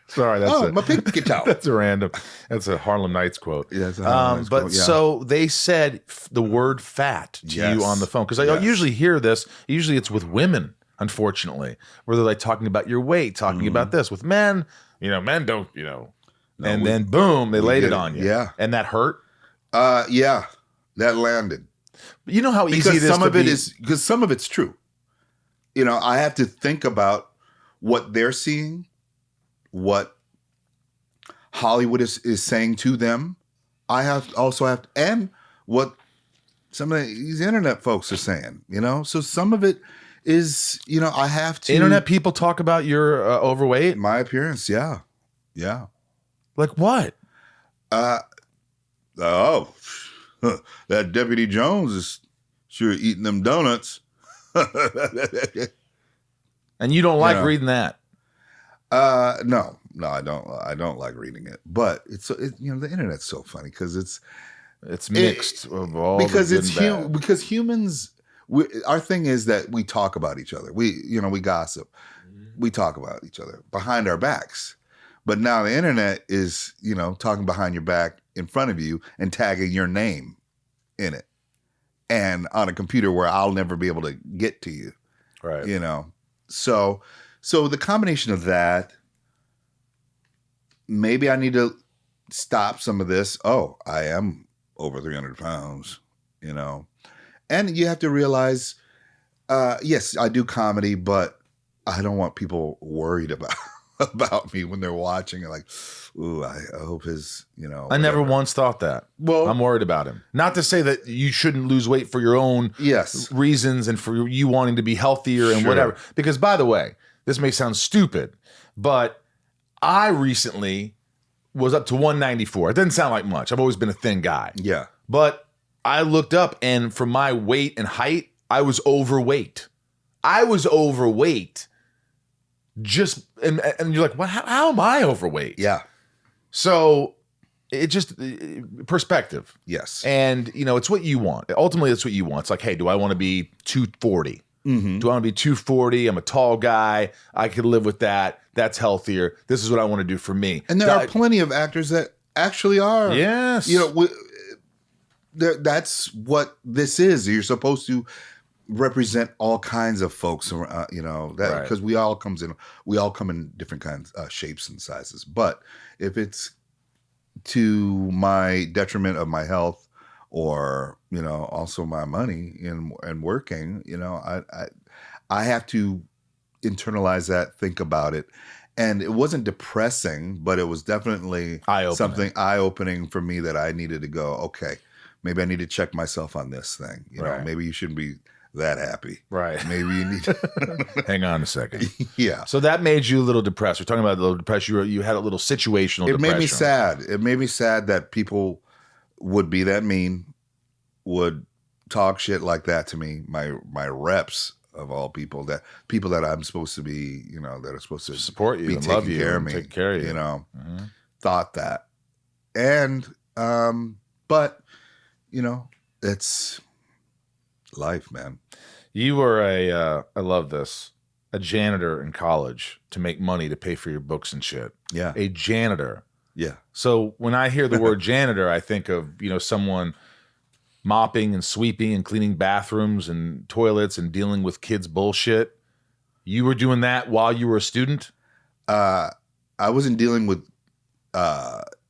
Sorry, that's my pinky toe. That's a Harlem Nights quote. Yeah, it's a Harlem Nights quote, yeah. So they said the word fat to you on the phone. Because I usually hear this. Usually it's with women, unfortunately, where they're like talking about your weight, talking about this. With men, men don't, and then boom, they laid it on you. Yeah. And that hurt? Yeah, that landed. But you know how easy it is because some of it's true. I have to think about what they're seeing, what Hollywood is saying to them. And what some of these internet folks are saying, So some of it is, I have to. Internet people talk about your overweight? My appearance, yeah. Yeah. Like what? That Deputy Jones is sure eating them donuts. And you don't like reading that? No, I don't. I don't like reading it. But the internet's so funny because it's mixed of all because the good and bad. Because humans, our thing is that we talk about each other. We gossip. We talk about each other behind our backs. But now the internet is talking behind your back in front of you and tagging your name in it, and on a computer where I'll never be able to get to you. Right. So the combination of that, maybe I need to stop some of this. Oh, I am over 300 pounds, and you have to realize, yes, I do comedy, but I don't want people worried about me when they're watching and like, ooh, I hope his, I never once thought that. Well, I'm worried about him. Not to say that you shouldn't lose weight for your own reasons and for you wanting to be healthier and whatever. Because by the way, this may sound stupid, but I recently was up to 194. It doesn't sound like much. I've always been a thin guy. Yeah. But I looked up and for my weight and height, I was overweight. Just and you're like, what? How am I overweight? Yeah. So it just perspective. Yes. And it's what you want. Ultimately, it's what you want. It's like, hey, do I want to be 240? Mm-hmm. Do I want to be 240? I'm a tall guy. I could live with that. That's healthier. This is what I want to do for me. And there are plenty of actors that actually are. Yes. That's what this is. You're supposed to represent all kinds of folks, because we all come in different kinds, shapes and sizes. But if it's to my detriment of my health, or also my money and working, I have to internalize that, think about it, and it wasn't depressing, but it was definitely something eye-opening for me that I needed to go, okay, maybe I need to check myself on this thing. Maybe you shouldn't be that happy. Right. Maybe you need to hang on a second. Yeah. So that made you a little depressed. We're talking about a little depression. You had a little situational depression. It made me sad. It made me sad that people would be that mean, would talk shit like that to me. My reps of all people that I'm supposed to be, that are supposed to support you, be and taking love you, care of and me, take care of you. Thought that. And but it's life, man. You were I love this, a janitor in college to make money to pay for your books and shit. Yeah. A janitor. Yeah. So when I hear the word janitor, I think of, someone mopping and sweeping and cleaning bathrooms and toilets and dealing with kids' bullshit. You were doing that while you were a student? I wasn't dealing with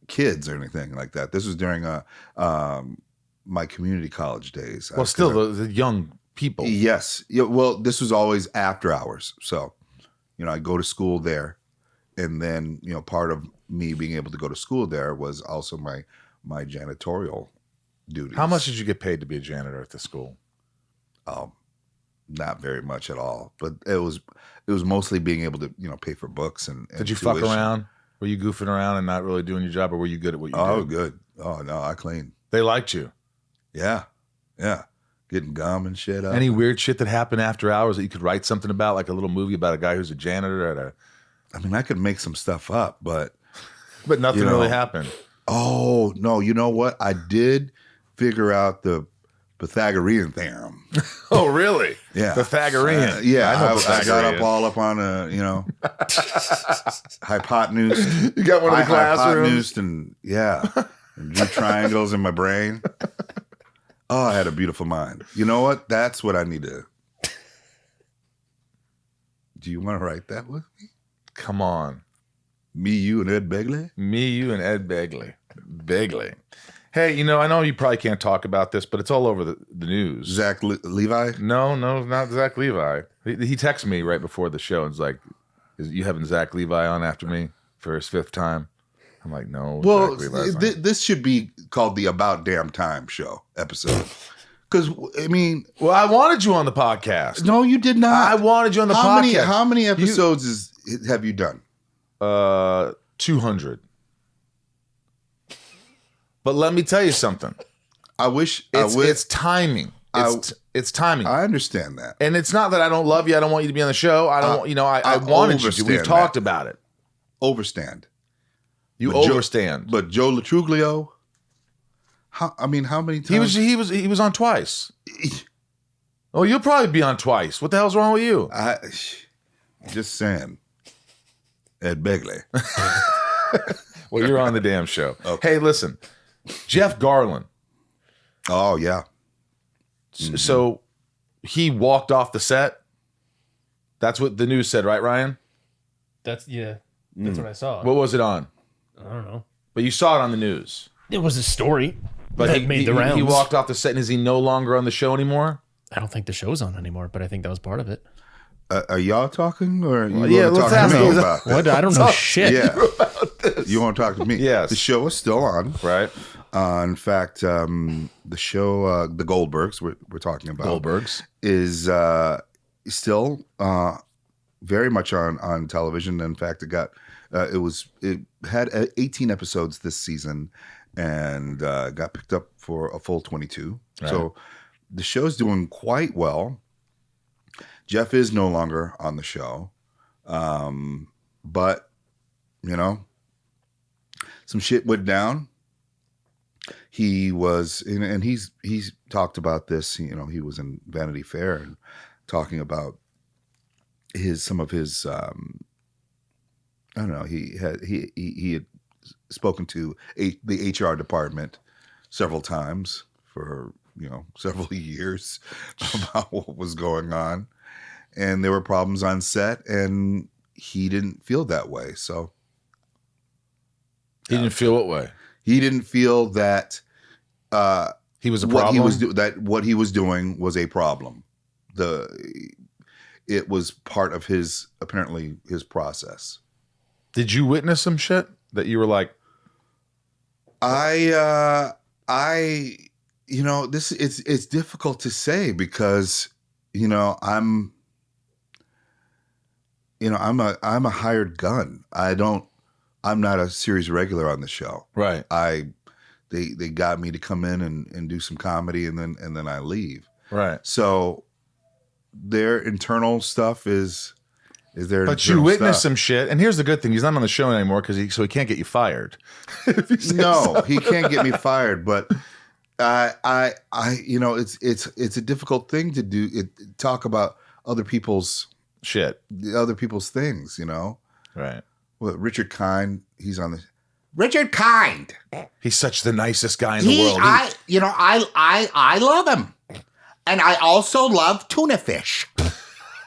kids or anything like that. This was during my community college days. Well, still the young people. Yes. Yeah, well, this was always after hours. So, I go to school there, and then, part of me being able to go to school there was also my janitorial duties. How much did you get paid to be a janitor at the school? Not very much at all, but it was mostly being able to, pay for books and Did you tuition. fuck around? Were you goofing around and not really doing your job, or were you good at what you did? Oh, good. Oh, no, I cleaned. They liked you. Yeah. Yeah. Getting gum and shit up. Any weird shit that happened after hours that you could write something about, like a little movie about a guy who's a janitor at a... I mean, I could make some stuff up, but nothing really happened. Oh, no, you know what? I did figure out the Pythagorean theorem. Oh, really? Yeah. Pythagorean. Yeah, I know I got Pythagorean. up all up on hypotenuse. You got one of the classrooms? Hypotenused and and drew triangles in my brain. Oh, I had a beautiful mind. You know what? That's what I need to. Do you want to write that with me? Come on. Me, you, and Ed Begley? Me, you, and Ed Begley. Begley. Hey, I know you probably can't talk about this, but it's all over the news. Zach Levi? No, not Zach Levi. He texted me right before the show and was like, "Is you having Zach Levi on after me for his 5th time?" I'm like, "No." Well, Zach Levi's on. this should be called the About Damn Time show episode. Because, well, I wanted you on the podcast. No, you did not. I wanted you on the podcast. How many episodes have you done? 200. But let me tell you something. It's timing. It's timing. I understand that. And it's not that I don't love you. I don't want you to be on the show. I don't. I wanted you to. We've talked about it. Overstand. You overstand. But Joe Latruglio. How many times? He was on twice. Oh, you'll probably be on twice. What the hell's wrong with you? Just saying. Ed Begley. Well, you're on the damn show. Okay. Hey, listen. Jeff Garland. Oh, yeah. Mm-hmm. So he walked off the set. That's what the news said, right, Ryan? That's what I saw. What was it on? I don't know. But you saw it on the news. It was a story. But that made the rounds. He walked off the set, and is he no longer on the show anymore? I don't think the show's on anymore, but I think that was part of it. Are y'all talking, or let's ask to me him. about this? What? I don't know shit. Yeah, you want to talk to me? Yes. The show is still on, right? In fact, the show, The Goldbergs, we're talking about Goldbergs, is still very much on television. In fact, it had 18 episodes this season, and got picked up for a full 22. Right. So the show's doing quite well. Jeff is no longer on the show, but some shit went down. He was, and he's talked about this. He was in Vanity Fair and talking about some of his. I don't know. He had spoken to the HR department several times for several years about what was going on. And there were problems on set, and he didn't feel that way. So he didn't feel what way? He didn't feel that he was a problem. What he was doing was a problem. It was part of his process. Did you witness some shit that you were like? It's difficult to say because I'm a hired gun. I'm not a series regular on the show. Right. They got me to come in and do some comedy and then I leave. Right. So their internal stuff is their But you witnessed some shit. And here's the good thing. He's not on the show anymore so he can't get you fired. No, he can't get me fired, but it's a difficult thing to do. Talk about other people's shit, other people's things, Right. Well, Richard Kind, he's on the Richard Kind. He's such the nicest guy in the world. I love him, and I also love tuna fish.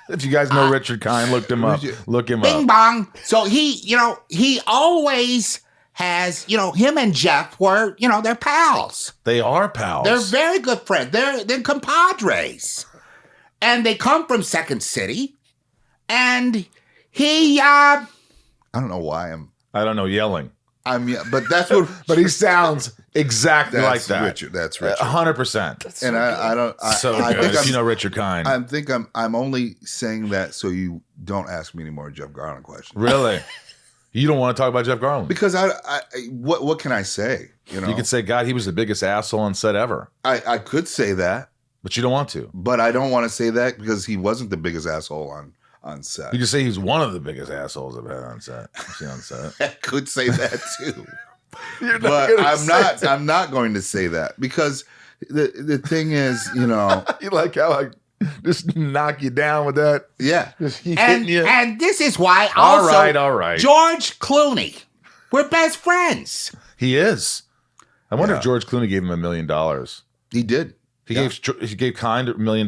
If you guys know Richard Kind, look him up. Bing bong. So he always has, him and Jeff were, they're pals. They are pals. They're very good friends. They're compadres. And they come from Second City. And he, I don't know why I don't know, yelling. But that's what. But he sounds exactly like that. Richard. That's Richard. 100%. And I don't. I think if you know Richard Kind. I think I'm only saying that so you don't ask me any more Jeff Garland questions. Really? You don't want to talk about Jeff Garland because what can I say? You could say, God, he was the biggest asshole on set ever. I could say that, but you don't want to. But I don't want to say that because he wasn't the biggest asshole on set. You could say he's one of the biggest assholes I've had on set. I could say that too. But I'm not going to say that because the thing is, you know, You like how I just knock you down with that? yeah. Just keep hitting you. And this is why All also right. George Clooney. We're best friends. He is. I wonder Yeah. if George Clooney gave him $1 million. He did. He gave Kind $1 million.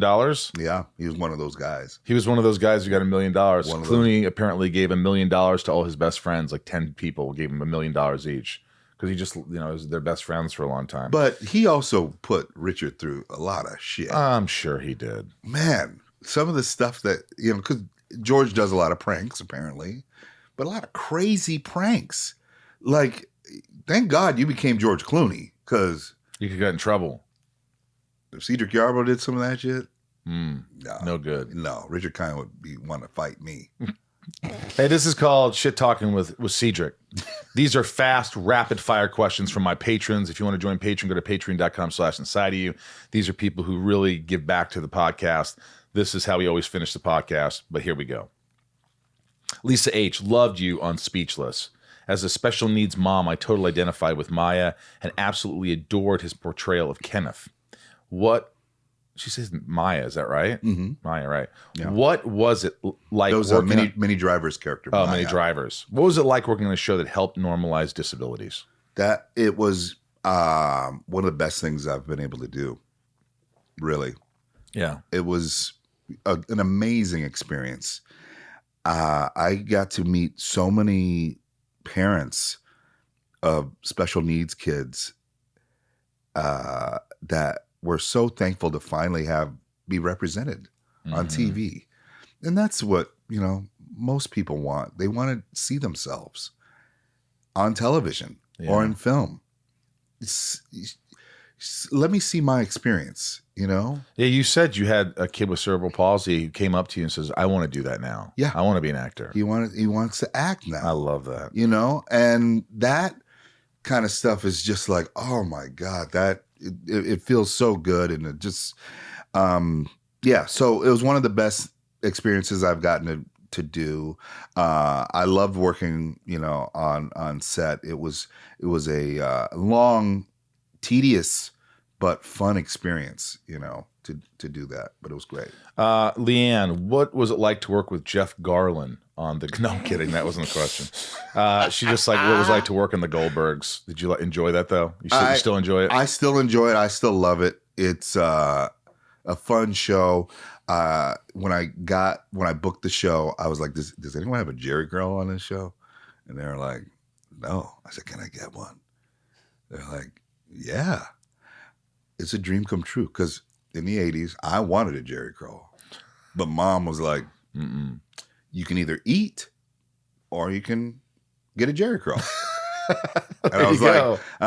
Yeah, he was one of those guys. He was one of those guys who got $1 million. One of Clooney apparently gave $1 million to all his best friends, like 10 people gave him $1 million each because he just, was their best friends for a long time. But he also put Richard through a lot of shit. I'm sure he did. Man, some of the stuff that, because George does a lot of pranks apparently, but a lot of crazy pranks. Like, thank God you became George Clooney because You could get in trouble. if Cedric Yarbrough did some of that shit, No good. No, Richard Kind would want to fight me. Hey, this is called Shit Talking with Cedric. These are fast, rapid fire questions from my patrons. If you want to join Patreon, go to patreon.com/inside of you. These are people who really give back to the podcast. This is how we always finish the podcast, but here we go. Lisa H. loved you on Speechless. As a special needs mom, I totally identified with Maya and absolutely adored his portrayal of Kenneth. She says Maya, is that right? Mm-hmm. Maya, right. Yeah. What was it like Those are Mini Driver's character. Oh, Many Drivers. What was it like working on a show that helped normalize disabilities? That it was one of the best things I've been able to do. Really. Yeah. It was an amazing experience. I got to meet so many parents of special needs kids that were so thankful to finally be represented on TV. And that's what, most people want. They want to see themselves on television or in film. Let me see my experience, Yeah, you said you had a kid with cerebral palsy who came up to you and says, I want to do that now. Yeah. I want to be an actor. He wants to act now. I love that. And that kind of stuff is just like, oh my God, that it feels so good. And it just, so it was one of the best experiences I've gotten to do. I loved working, on set. It was a long, tedious, but fun experience, to do that. But it was great. Leanne, what was it like to work with Jeff Garlin on the? No, I'm kidding. That wasn't the question. She just what was it like to work on the Goldbergs? Did you enjoy that though? You still enjoy it? I still enjoy it. I still love it. It's a fun show. When I booked the show, I was like, does anyone have a Jerry Curl on this show? And they were like, no. I said, can I get one? They're like, yeah. It's a dream come true because in the 80s, I wanted a Jerry Curl. But mom was like, you can either eat or you can get a Jerry Curl. And I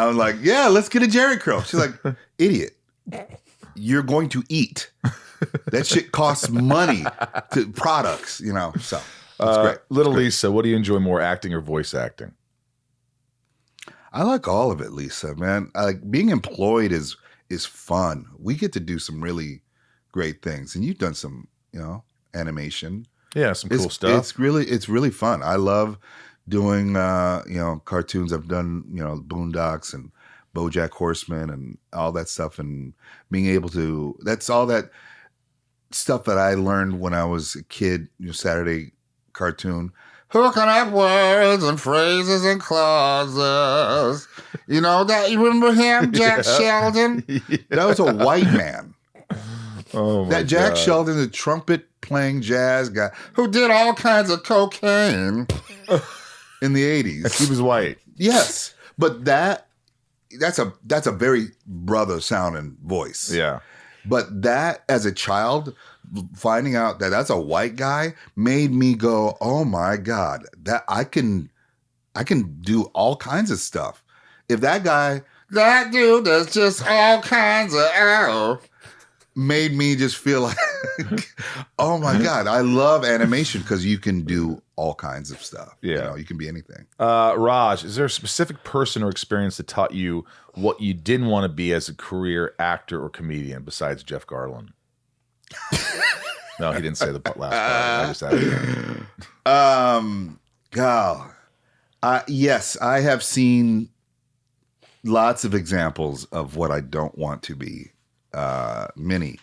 was like, yeah, let's get a Jerry Curl. She's like, idiot, you're going to eat. That shit costs money to products, so it's great. Little Lisa, what do you enjoy more, acting or voice acting? I like all of it, Lisa, man. Being employed is fun. We get to do some really great things. And you've done some, animation. Yeah, some cool stuff. It's really fun. I love doing cartoons. I've done, Boondocks and BoJack Horseman and all that stuff, and being able to, that's all that stuff that I learned when I was a kid, Saturday cartoon. Hooking up words and phrases and clauses. You remember him, Jack Sheldon? Yeah. That was a white man. Oh my That Jack God. Sheldon, the trumpet playing jazz guy who did all kinds of cocaine in the 80s. He was white. Yes. But that's a very brother sounding voice. Yeah. But that, as a child, finding out that that's a white guy made me go, oh my God, that I can do all kinds of stuff. If that dude that's just all kinds of made me just feel like, oh my God, I love animation because you can do all kinds of stuff. Yeah. You can be anything. Raj, is there a specific person or experience that taught you what you didn't want to be as a career actor or comedian besides Jeff Garlin? No, he didn't say the last part. I just added that. Yes, I have seen lots of examples of what I don't want to be. Many.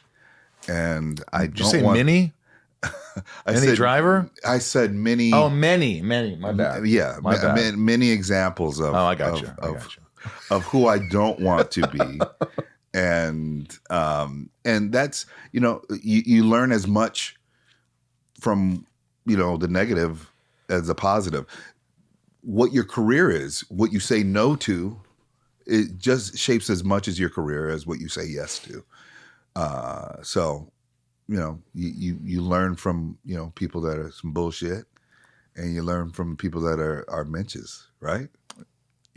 And I Did you don't say want... Mini? I Mini said, driver? I said many. Oh, many. My bad. Yeah, My bad. many examples of. Oh, I got you. Of who I don't want to be, and that's, you learn as much from the negative as the positive. What your career is, what you say no to, it just shapes as much as your career as what you say yes to. So, you learn from people that are some bullshit, and you learn from people that are menches, right?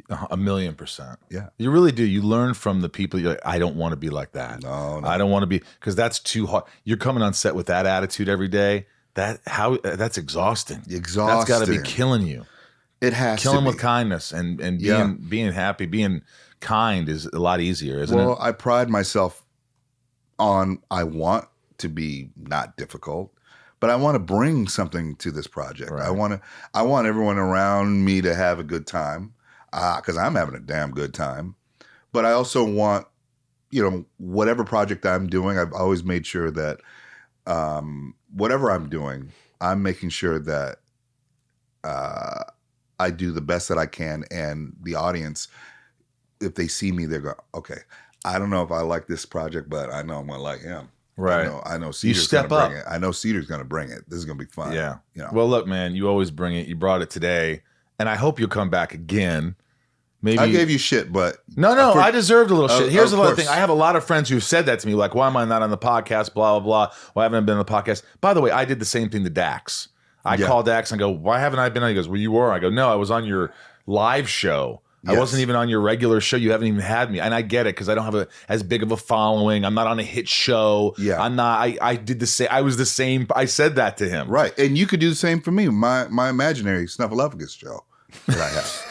1,000,000%. Yeah, you really do. You learn from the people. You're like, I don't want to be like that. No. I don't want to be, because that's too hard. You're coming on set with that attitude every day. That's exhausting. That's got to be killing you. It has killing to be. with kindness and being happy, being kind is a lot easier, isn't it? Well, I pride myself on, I want to be not difficult, but I want to bring something to this project. Right. I want everyone around me to have a good time, because I'm having a damn good time. But I also want, whatever project I'm doing, I've always made sure that whatever I'm doing, I'm making sure that I do the best that I can, and the audience, if they see me, they're going, okay, I don't know if I like this project, but I know I'm going to like him. Right. I know Cedar's going to bring it. I know Cedar's going to bring it. This is going to be fun. Yeah. Well, look, man, you always bring it. You brought it today, and I hope you'll come back again. Maybe I gave you shit, but no, I deserved a little shit. Here's the other thing. course. I have a lot of friends who've said that to me, like, why am I not on the podcast? Blah, blah, blah. Why haven't I been on the podcast? By the way, I did the same thing to Dax. I called Dax and go, why haven't I been on? He goes, well, you were. I go, no, I was on your live show. Yes. I wasn't even on your regular show. You haven't even had me. And I get it, because I don't have as big of a following. I'm not on a hit show. Yeah. I'm not. I did the same. I was the same. I said that to him. Right. And you could do the same for me. My imaginary Snuffleupagus show that I have.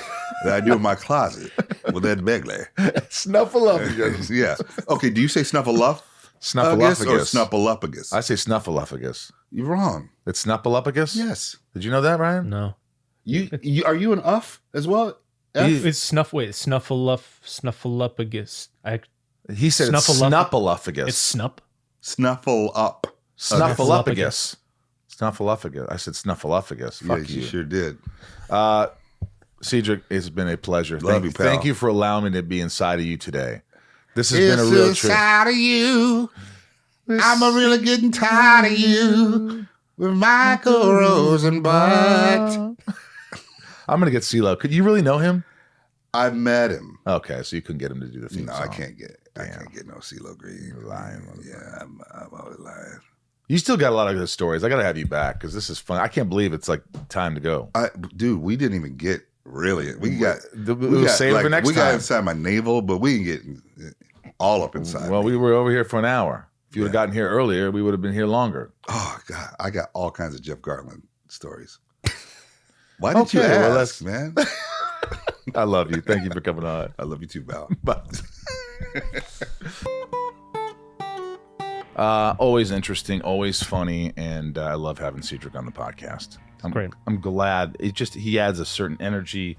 That I do in my closet with Ed Begley. Snuffleupagus. Yeah. Okay, do you say Snuffleupagus Snuffleupagus. or Snuffleupagus? I say Snuffleupagus. You're wrong. It's Snuffleupagus? Yes. Did you know that, Ryan? No. You are you an uff as well? It's Snuffleupagus. He said it's Snuffleupagus. It's Snup. Snuffle up. Snuffleupagus. Snuffleupagus. I said Snuffleupagus. Fuck Yes, you. you sure did. Cedric, it's been a pleasure. Love you, pal. Thank you for allowing me to be inside of you today. This has been a real treat. Inside of you, I'm really getting tired of you with Michael Rosenbaum. I'm going to get CeeLo. Could you really know him? I met him. Okay, so you couldn't get him to do the theme No, song. I can't get no CeeLo Green. You're lying. Yeah, I'm always lying. You still got a lot of good stories. I got to have you back, because this is fun. I can't believe it's like time to go. Dude, we didn't even get really. We got save for next we time. got inside my navel, but we didn't get all up inside. Well, me. we were over here for an hour. If you would have gotten here earlier, we would have been here longer. Oh God, I got all kinds of Jeff Garland stories. Why did you Okay, well, ask, man? I love you. Thank you for coming on. I love you too, Val. Bye. Always interesting, always funny, and I love having Cedric on the podcast. Great. I'm glad. He adds a certain energy,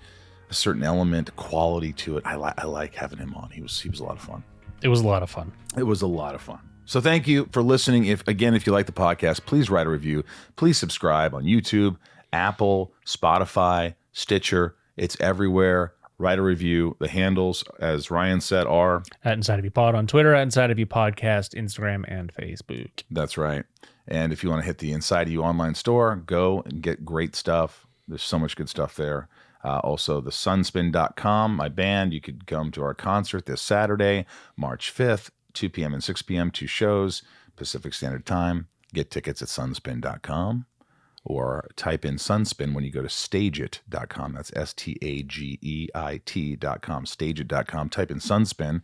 a certain element, quality to it. I like having him on. He was a lot of fun. It was a lot of fun. It was a lot of fun. So thank you for listening. If you like the podcast, please write a review. Please subscribe on YouTube, Apple, Spotify, Stitcher. It's everywhere. Write a review. The handles, as Ryan said, are at Inside of You Pod on Twitter, at Inside of You Podcast, Instagram, and Facebook. That's right. And if you want to hit the Inside of You online store, go and get great stuff. There's so much good stuff there. Also, the sunspin.com, my band. You could come to our concert this Saturday, March 5th, 2 p.m. and 6 p.m., 2 shows, Pacific Standard Time. Get tickets at sunspin.com. Or type in Sunspin when you go to stageit.com. That's STAGEIT.com, stageit.com. Type in Sunspin.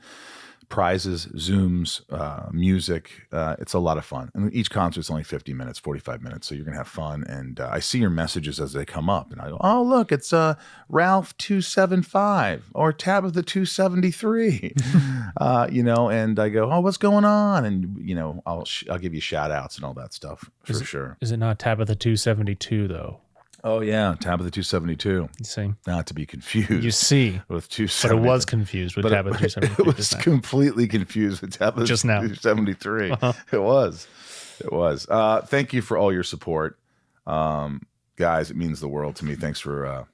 Prizes, Zooms, music. It's a lot of fun. And each concert's only 50 minutes, 45 minutes, so you're going to have fun. And I see your messages as they come up. And I go, oh, look, it's Ralph 275 or Tabitha 273. And I go, oh, what's going on? And, I'll give you shout outs and all that stuff for sure. Is it not Tabitha 272, though? Oh yeah, Tabitha 272. You see, Not to be confused. you see, with but 273. it was confused with Tabitha 273. It was completely confused with Tabitha Just now. 273. It was. Thank you for all your support, guys. It means the world to me. Thanks for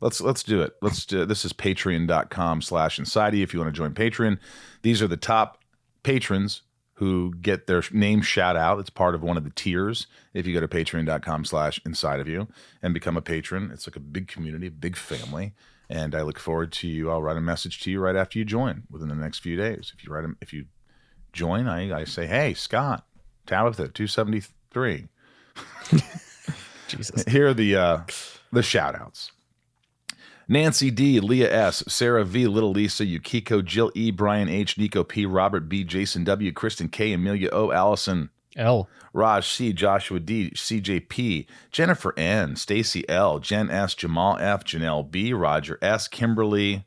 let's do it. This is patreon.com/Insidey. If you want to join Patreon, these are the top patrons who get their name shout out. It's part of one of the tiers. If you go to patreon.com/inside of you and become a patron, it's like a big community, big family. And I look forward to you. I'll write a message to you right after you join within the next few days. If you join, I say, hey, Scott, Tabitha 273. Jesus. Here are the shout outs. Nancy D, Leah S, Sarah V, Little Lisa, Yukiko, Jill E, Brian H, Nico P, Robert B, Jason W, Kristen K, Amelia O, Allison L, Raj C, Joshua D, CJ P, Jennifer N, Stacy L, Jen S, Jamal F, Janelle B, Roger S, Kimberly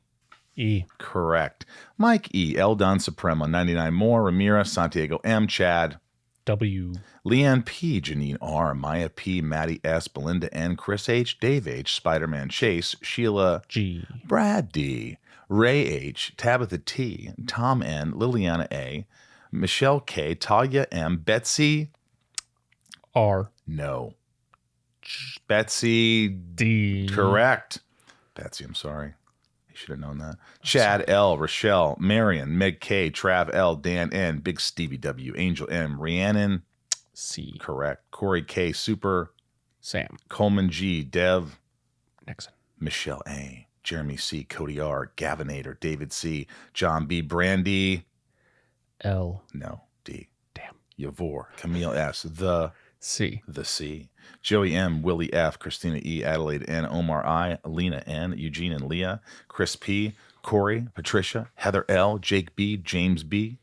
E, correct, Mike E, L Don Supremo, 99 more, Ramira, Santiago M, Chad W, Leanne P, Janine R, Maya P, Maddie S, Belinda N, Chris H, Dave H, Spider-Man Chase, Sheila G, Brad D, Ray H, Tabitha T, Tom N, Liliana A, Michelle K, Talia M, Betsy R, no, Betsy D, correct. Betsy, I'm sorry. You should have known that. Chad L, Rochelle, Marion, Meg K, Trav L, Dan N, Big Stevie W, Angel M, Rhiannon C, correct. Corey K, Super, Sam, Coleman G, Dev, Nixon, Michelle A, Jeremy C, Cody R, Gavinator, David C, John B, Brandy, L, no, D, damn, Yavor, Camille S, the C, C, Joey M, Willie F, Christina E, Adelaide N, Omar I, Alina N, Eugene and Leah, Chris P, Corey, Patricia, Heather L, Jake B, James B,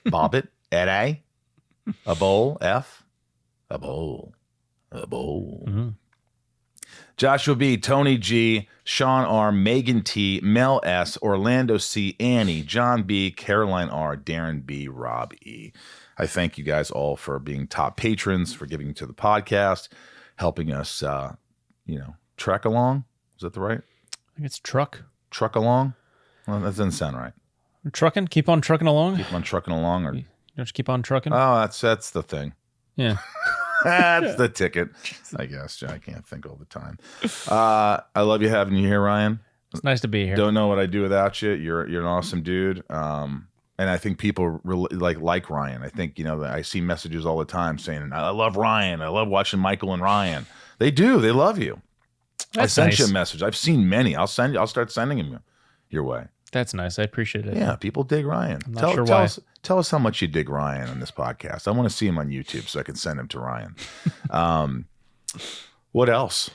Bobbit, Ed A, a bowl, F, a bowl. mm-hmm. Joshua B, Tony G, Sean R, Megan T, Mel S, Orlando C, Annie, John B, Caroline R, Darren B, Rob E. I thank you guys all for being top patrons, for giving to the podcast, helping us, trek along. Is that the right? I think it's truck. Truck along? Well, that doesn't sound right. Trucking? Keep on trucking along? Keep on trucking along? Or Don't you keep on trucking? oh, that's the thing. Yeah. That's the ticket, I guess. I can't think all the time. I love you having you here, Ryan. It's nice to be here. Don't know what I'd do without you. You're an awesome dude. And I think people really like Ryan. I think, I see messages all the time saying, I love Ryan. I love watching Michael and Ryan. They do. They love you. That's I sent nice. you a message. I've seen many. I'll start sending them your way. That's nice. I appreciate it. Yeah, people dig Ryan. I'm not sure why. Tell us how much you dig Ryan on this podcast. I want to see him on YouTube so I can send him to Ryan. What else?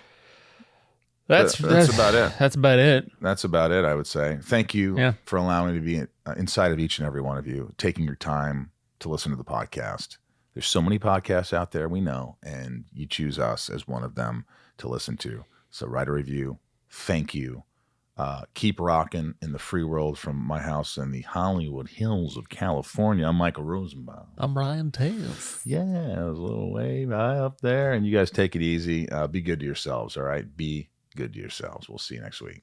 That's about it. That's about it. That's about it, I would say. Thank you Yeah. for allowing me to be inside of each and every one of you, taking your time to listen to the podcast. There's so many podcasts out there, we know, and you choose us as one of them to listen to. So write a review. Thank you. Keep rocking in the free world from my house in the Hollywood Hills of California. I'm Michael Rosenbaum. I'm Ryan Tails. Yeah, it was a little way high up there. And you guys take it easy. Be good to yourselves, all right? Be good to yourselves. We'll see you next week.